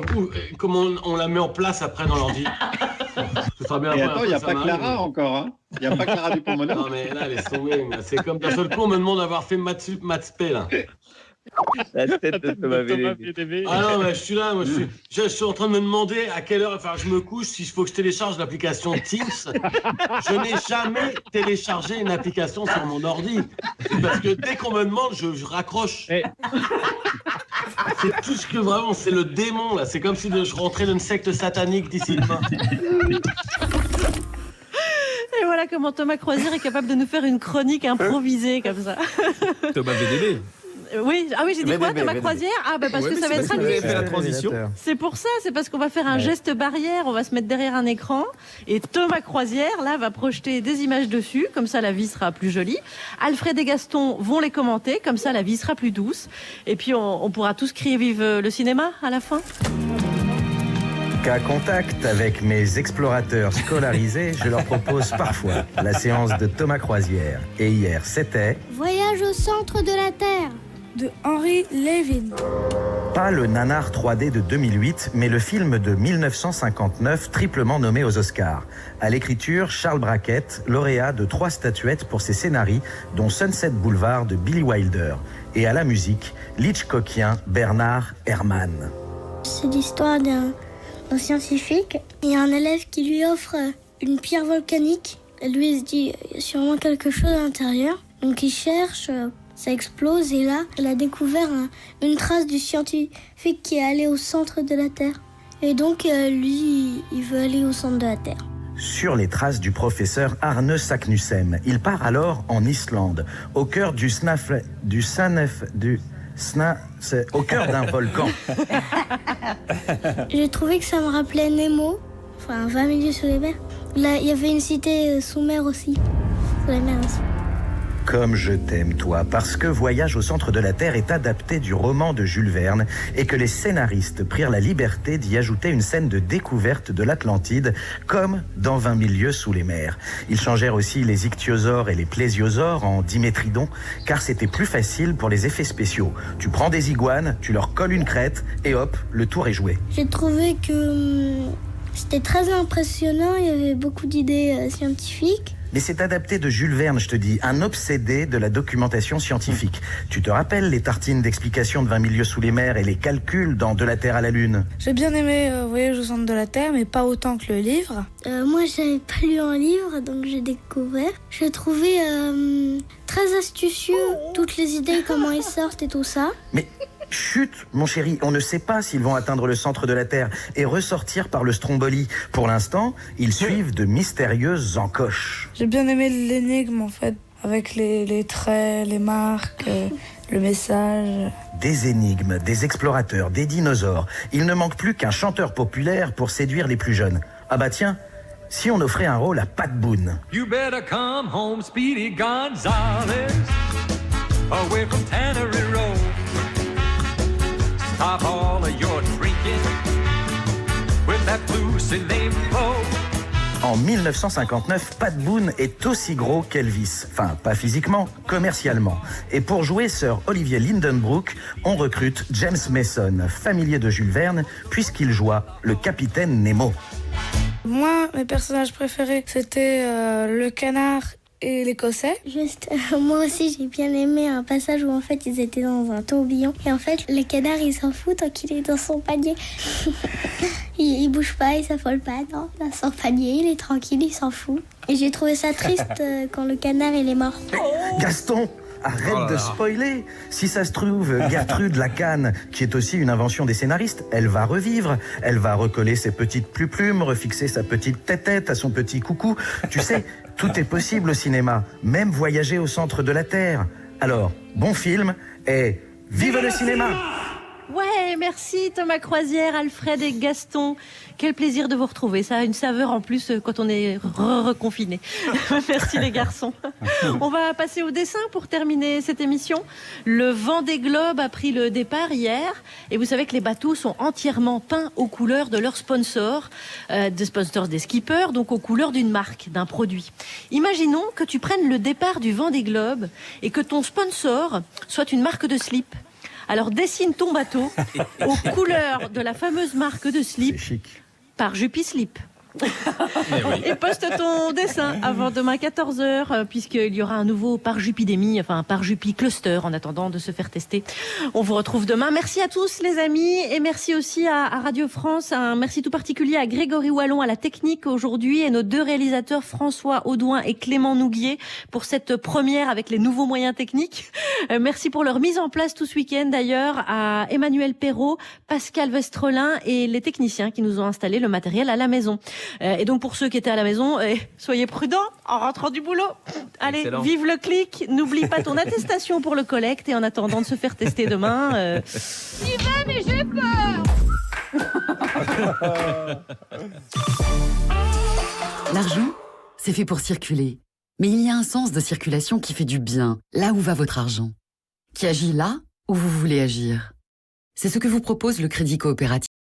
comment on la met en place après dans l'ordi. Et attends, il n'y a pas Clara encore, hein. Il n'y a pas Clara Dupont-Moretti. Non mais là, laisse tomber. C'est comme d'un seul coup, on me demande d'avoir fait maths P là. La tête de Thomas VDB. Ah non, mais je suis là, moi je suis en train de me demander à quelle heure, enfin je me couche, si il faut que je télécharge l'application Teams. Je n'ai jamais téléchargé une application sur mon ordi. Parce que dès qu'on me demande, je raccroche. C'est tout ce que vraiment, c'est le démon là. C'est comme si je rentrais dans une secte satanique d'ici demain. Et voilà comment Thomas Croisière est capable de nous faire une chronique improvisée comme ça. Thomas VDB. Oui, ah oui, j'ai dit quoi, Thomas Croisière? Ah bah parce que ça va être traduit. Fait la transition. C'est pour ça, c'est parce qu'on va faire un geste barrière, on va se mettre derrière un écran et Thomas Croisière là va projeter des images dessus, comme ça la vie sera plus jolie. Alfred et Gaston vont les commenter, comme ça la vie sera plus douce. Et puis on pourra tous crier vive le cinéma à la fin. Cas contact avec mes explorateurs scolarisés, je leur propose parfois la séance de Thomas Croisière. Et hier, c'était... Voyage au centre de la Terre de Henry Levin. Pas le nanar 3D de 2008, mais le film de 1959, triplement nommé aux Oscars. À l'écriture, Charles Brackett, lauréat de 3 statuettes pour ses scénarios, dont Sunset Boulevard de Billy Wilder. Et à la musique, l'Hitchcockien Bernard Herrmann. C'est l'histoire d'un scientifique. Il y a un élève qui lui offre une pierre volcanique. Et lui, il se dit, il y a sûrement quelque chose à l'intérieur. Donc il cherche... Ça explose et là, elle a découvert une trace du scientifique qui est allé au centre de la Terre. Et donc, lui, il veut aller au centre de la Terre. Sur les traces du professeur Arne Saknussemm. Il part alors en Islande, au cœur au cœur d'un volcan. J'ai trouvé que ça me rappelait Nemo, enfin 20 milieux sous les mers. Là, il y avait une cité sous mer aussi, sous la mer aussi. Comme je t'aime, toi, parce que Voyage au centre de la Terre est adapté du roman de Jules Verne et que les scénaristes prirent la liberté d'y ajouter une scène de découverte de l'Atlantide, comme dans 20 000 lieues sous les mers. Ils changèrent aussi les ichthyosaures et les plésiosaures en dimétridons, car c'était plus facile pour les effets spéciaux. Tu prends des iguanes, tu leur colles une crête, et hop, le tour est joué. J'ai trouvé que c'était très impressionnant, il y avait beaucoup d'idées scientifiques. Mais c'est adapté de Jules Verne, je te dis, un obsédé de la documentation scientifique. Tu te rappelles les tartines d'explication de 20 000 lieues sous les mers et les calculs dans De la Terre à la Lune? J'ai bien aimé Voyage au centre de la Terre, mais pas autant que le livre. Moi, j'avais pas lu un livre, donc j'ai découvert. J'ai trouvé très astucieux toutes les idées, comment ils sortent et tout ça. Mais Chut, mon chéri, on ne sait pas s'ils vont atteindre le centre de la Terre et ressortir par le Stromboli. Pour l'instant, ils suivent de mystérieuses encoches. J'ai bien aimé l'énigme en fait, avec les traits, les marques, le message. Des énigmes, des explorateurs, des dinosaures. Il ne manque plus qu'un chanteur populaire pour séduire les plus jeunes. Ah bah tiens, si on offrait un rôle à Pat Boone. You better come home, Speedy Gonzales, away from Tannery Road. Stop all of your drinking with that blue Cinempo. En 1959, Pat Boone est aussi gros qu'Elvis. Enfin, pas physiquement, commercialement. Et pour jouer Sir Olivier Lindenbrook, on recrute James Mason, familier de Jules Verne, puisqu'il joua le capitaine Nemo. Moi, mes personnages préférés, c'était le canard et l'écossais. Juste, moi aussi, j'ai bien aimé un passage où en fait, ils étaient dans un tourbillon. Et en fait, le canard, il s'en fout tant qu'il est dans son panier. il bouge pas, il s'affole pas, non. Dans son panier, il est tranquille, il s'en fout. Et j'ai trouvé ça triste quand le canard, il est mort. Gaston, arrête de spoiler. Si ça se trouve, Gertrude la canne, qui est aussi une invention des scénaristes, elle va revivre. Elle va recoller ses petites plumes, refixer sa petite tête à son petit coucou. Tu sais, tout est possible au cinéma, même voyager au centre de la Terre. Alors, bon film et vive le cinéma! Ouais, merci Thomas Croisière, Alfred et Gaston. Quel plaisir de vous retrouver. Ça a une saveur en plus quand on est reconfiné. Merci les garçons. On va passer au dessin pour terminer cette émission. Le Vendée Globe a pris le départ hier. Et vous savez que les bateaux sont entièrement peints aux couleurs de leurs sponsors. Des sponsors des skippers, donc aux couleurs d'une marque, d'un produit. Imaginons que tu prennes le départ du Vendée Globe et que ton sponsor soit une marque de slip. Alors dessine ton bateau aux couleurs de la fameuse marque de slip par Jupislip. Et poste ton dessin avant demain 14h puisqu'il y aura un nouveau Parjupidémie, enfin un Parjupi Cluster en attendant de se faire tester. On vous retrouve demain. Merci à tous les amis et merci aussi à Radio France. Un merci tout particulier à Grégory Wallon à la technique aujourd'hui et nos deux réalisateurs François Audouin et Clément Nouguier pour cette première avec les nouveaux moyens techniques. Merci pour leur mise en place tout ce week-end d'ailleurs à Emmanuel Perrault, Pascal Vestrelin et les techniciens qui nous ont installé le matériel à la maison. Et donc pour ceux qui étaient à la maison, soyez prudents en rentrant du boulot. Allez, excellent. Vive le clic. N'oublie pas ton attestation pour le collecte et en attendant de se faire tester demain. J'y vais mais j'ai peur. L'argent, c'est fait pour circuler. Mais il y a un sens de circulation qui fait du bien, là où va votre argent. Qui agit là où vous voulez agir. C'est ce que vous propose le Crédit Coopératif.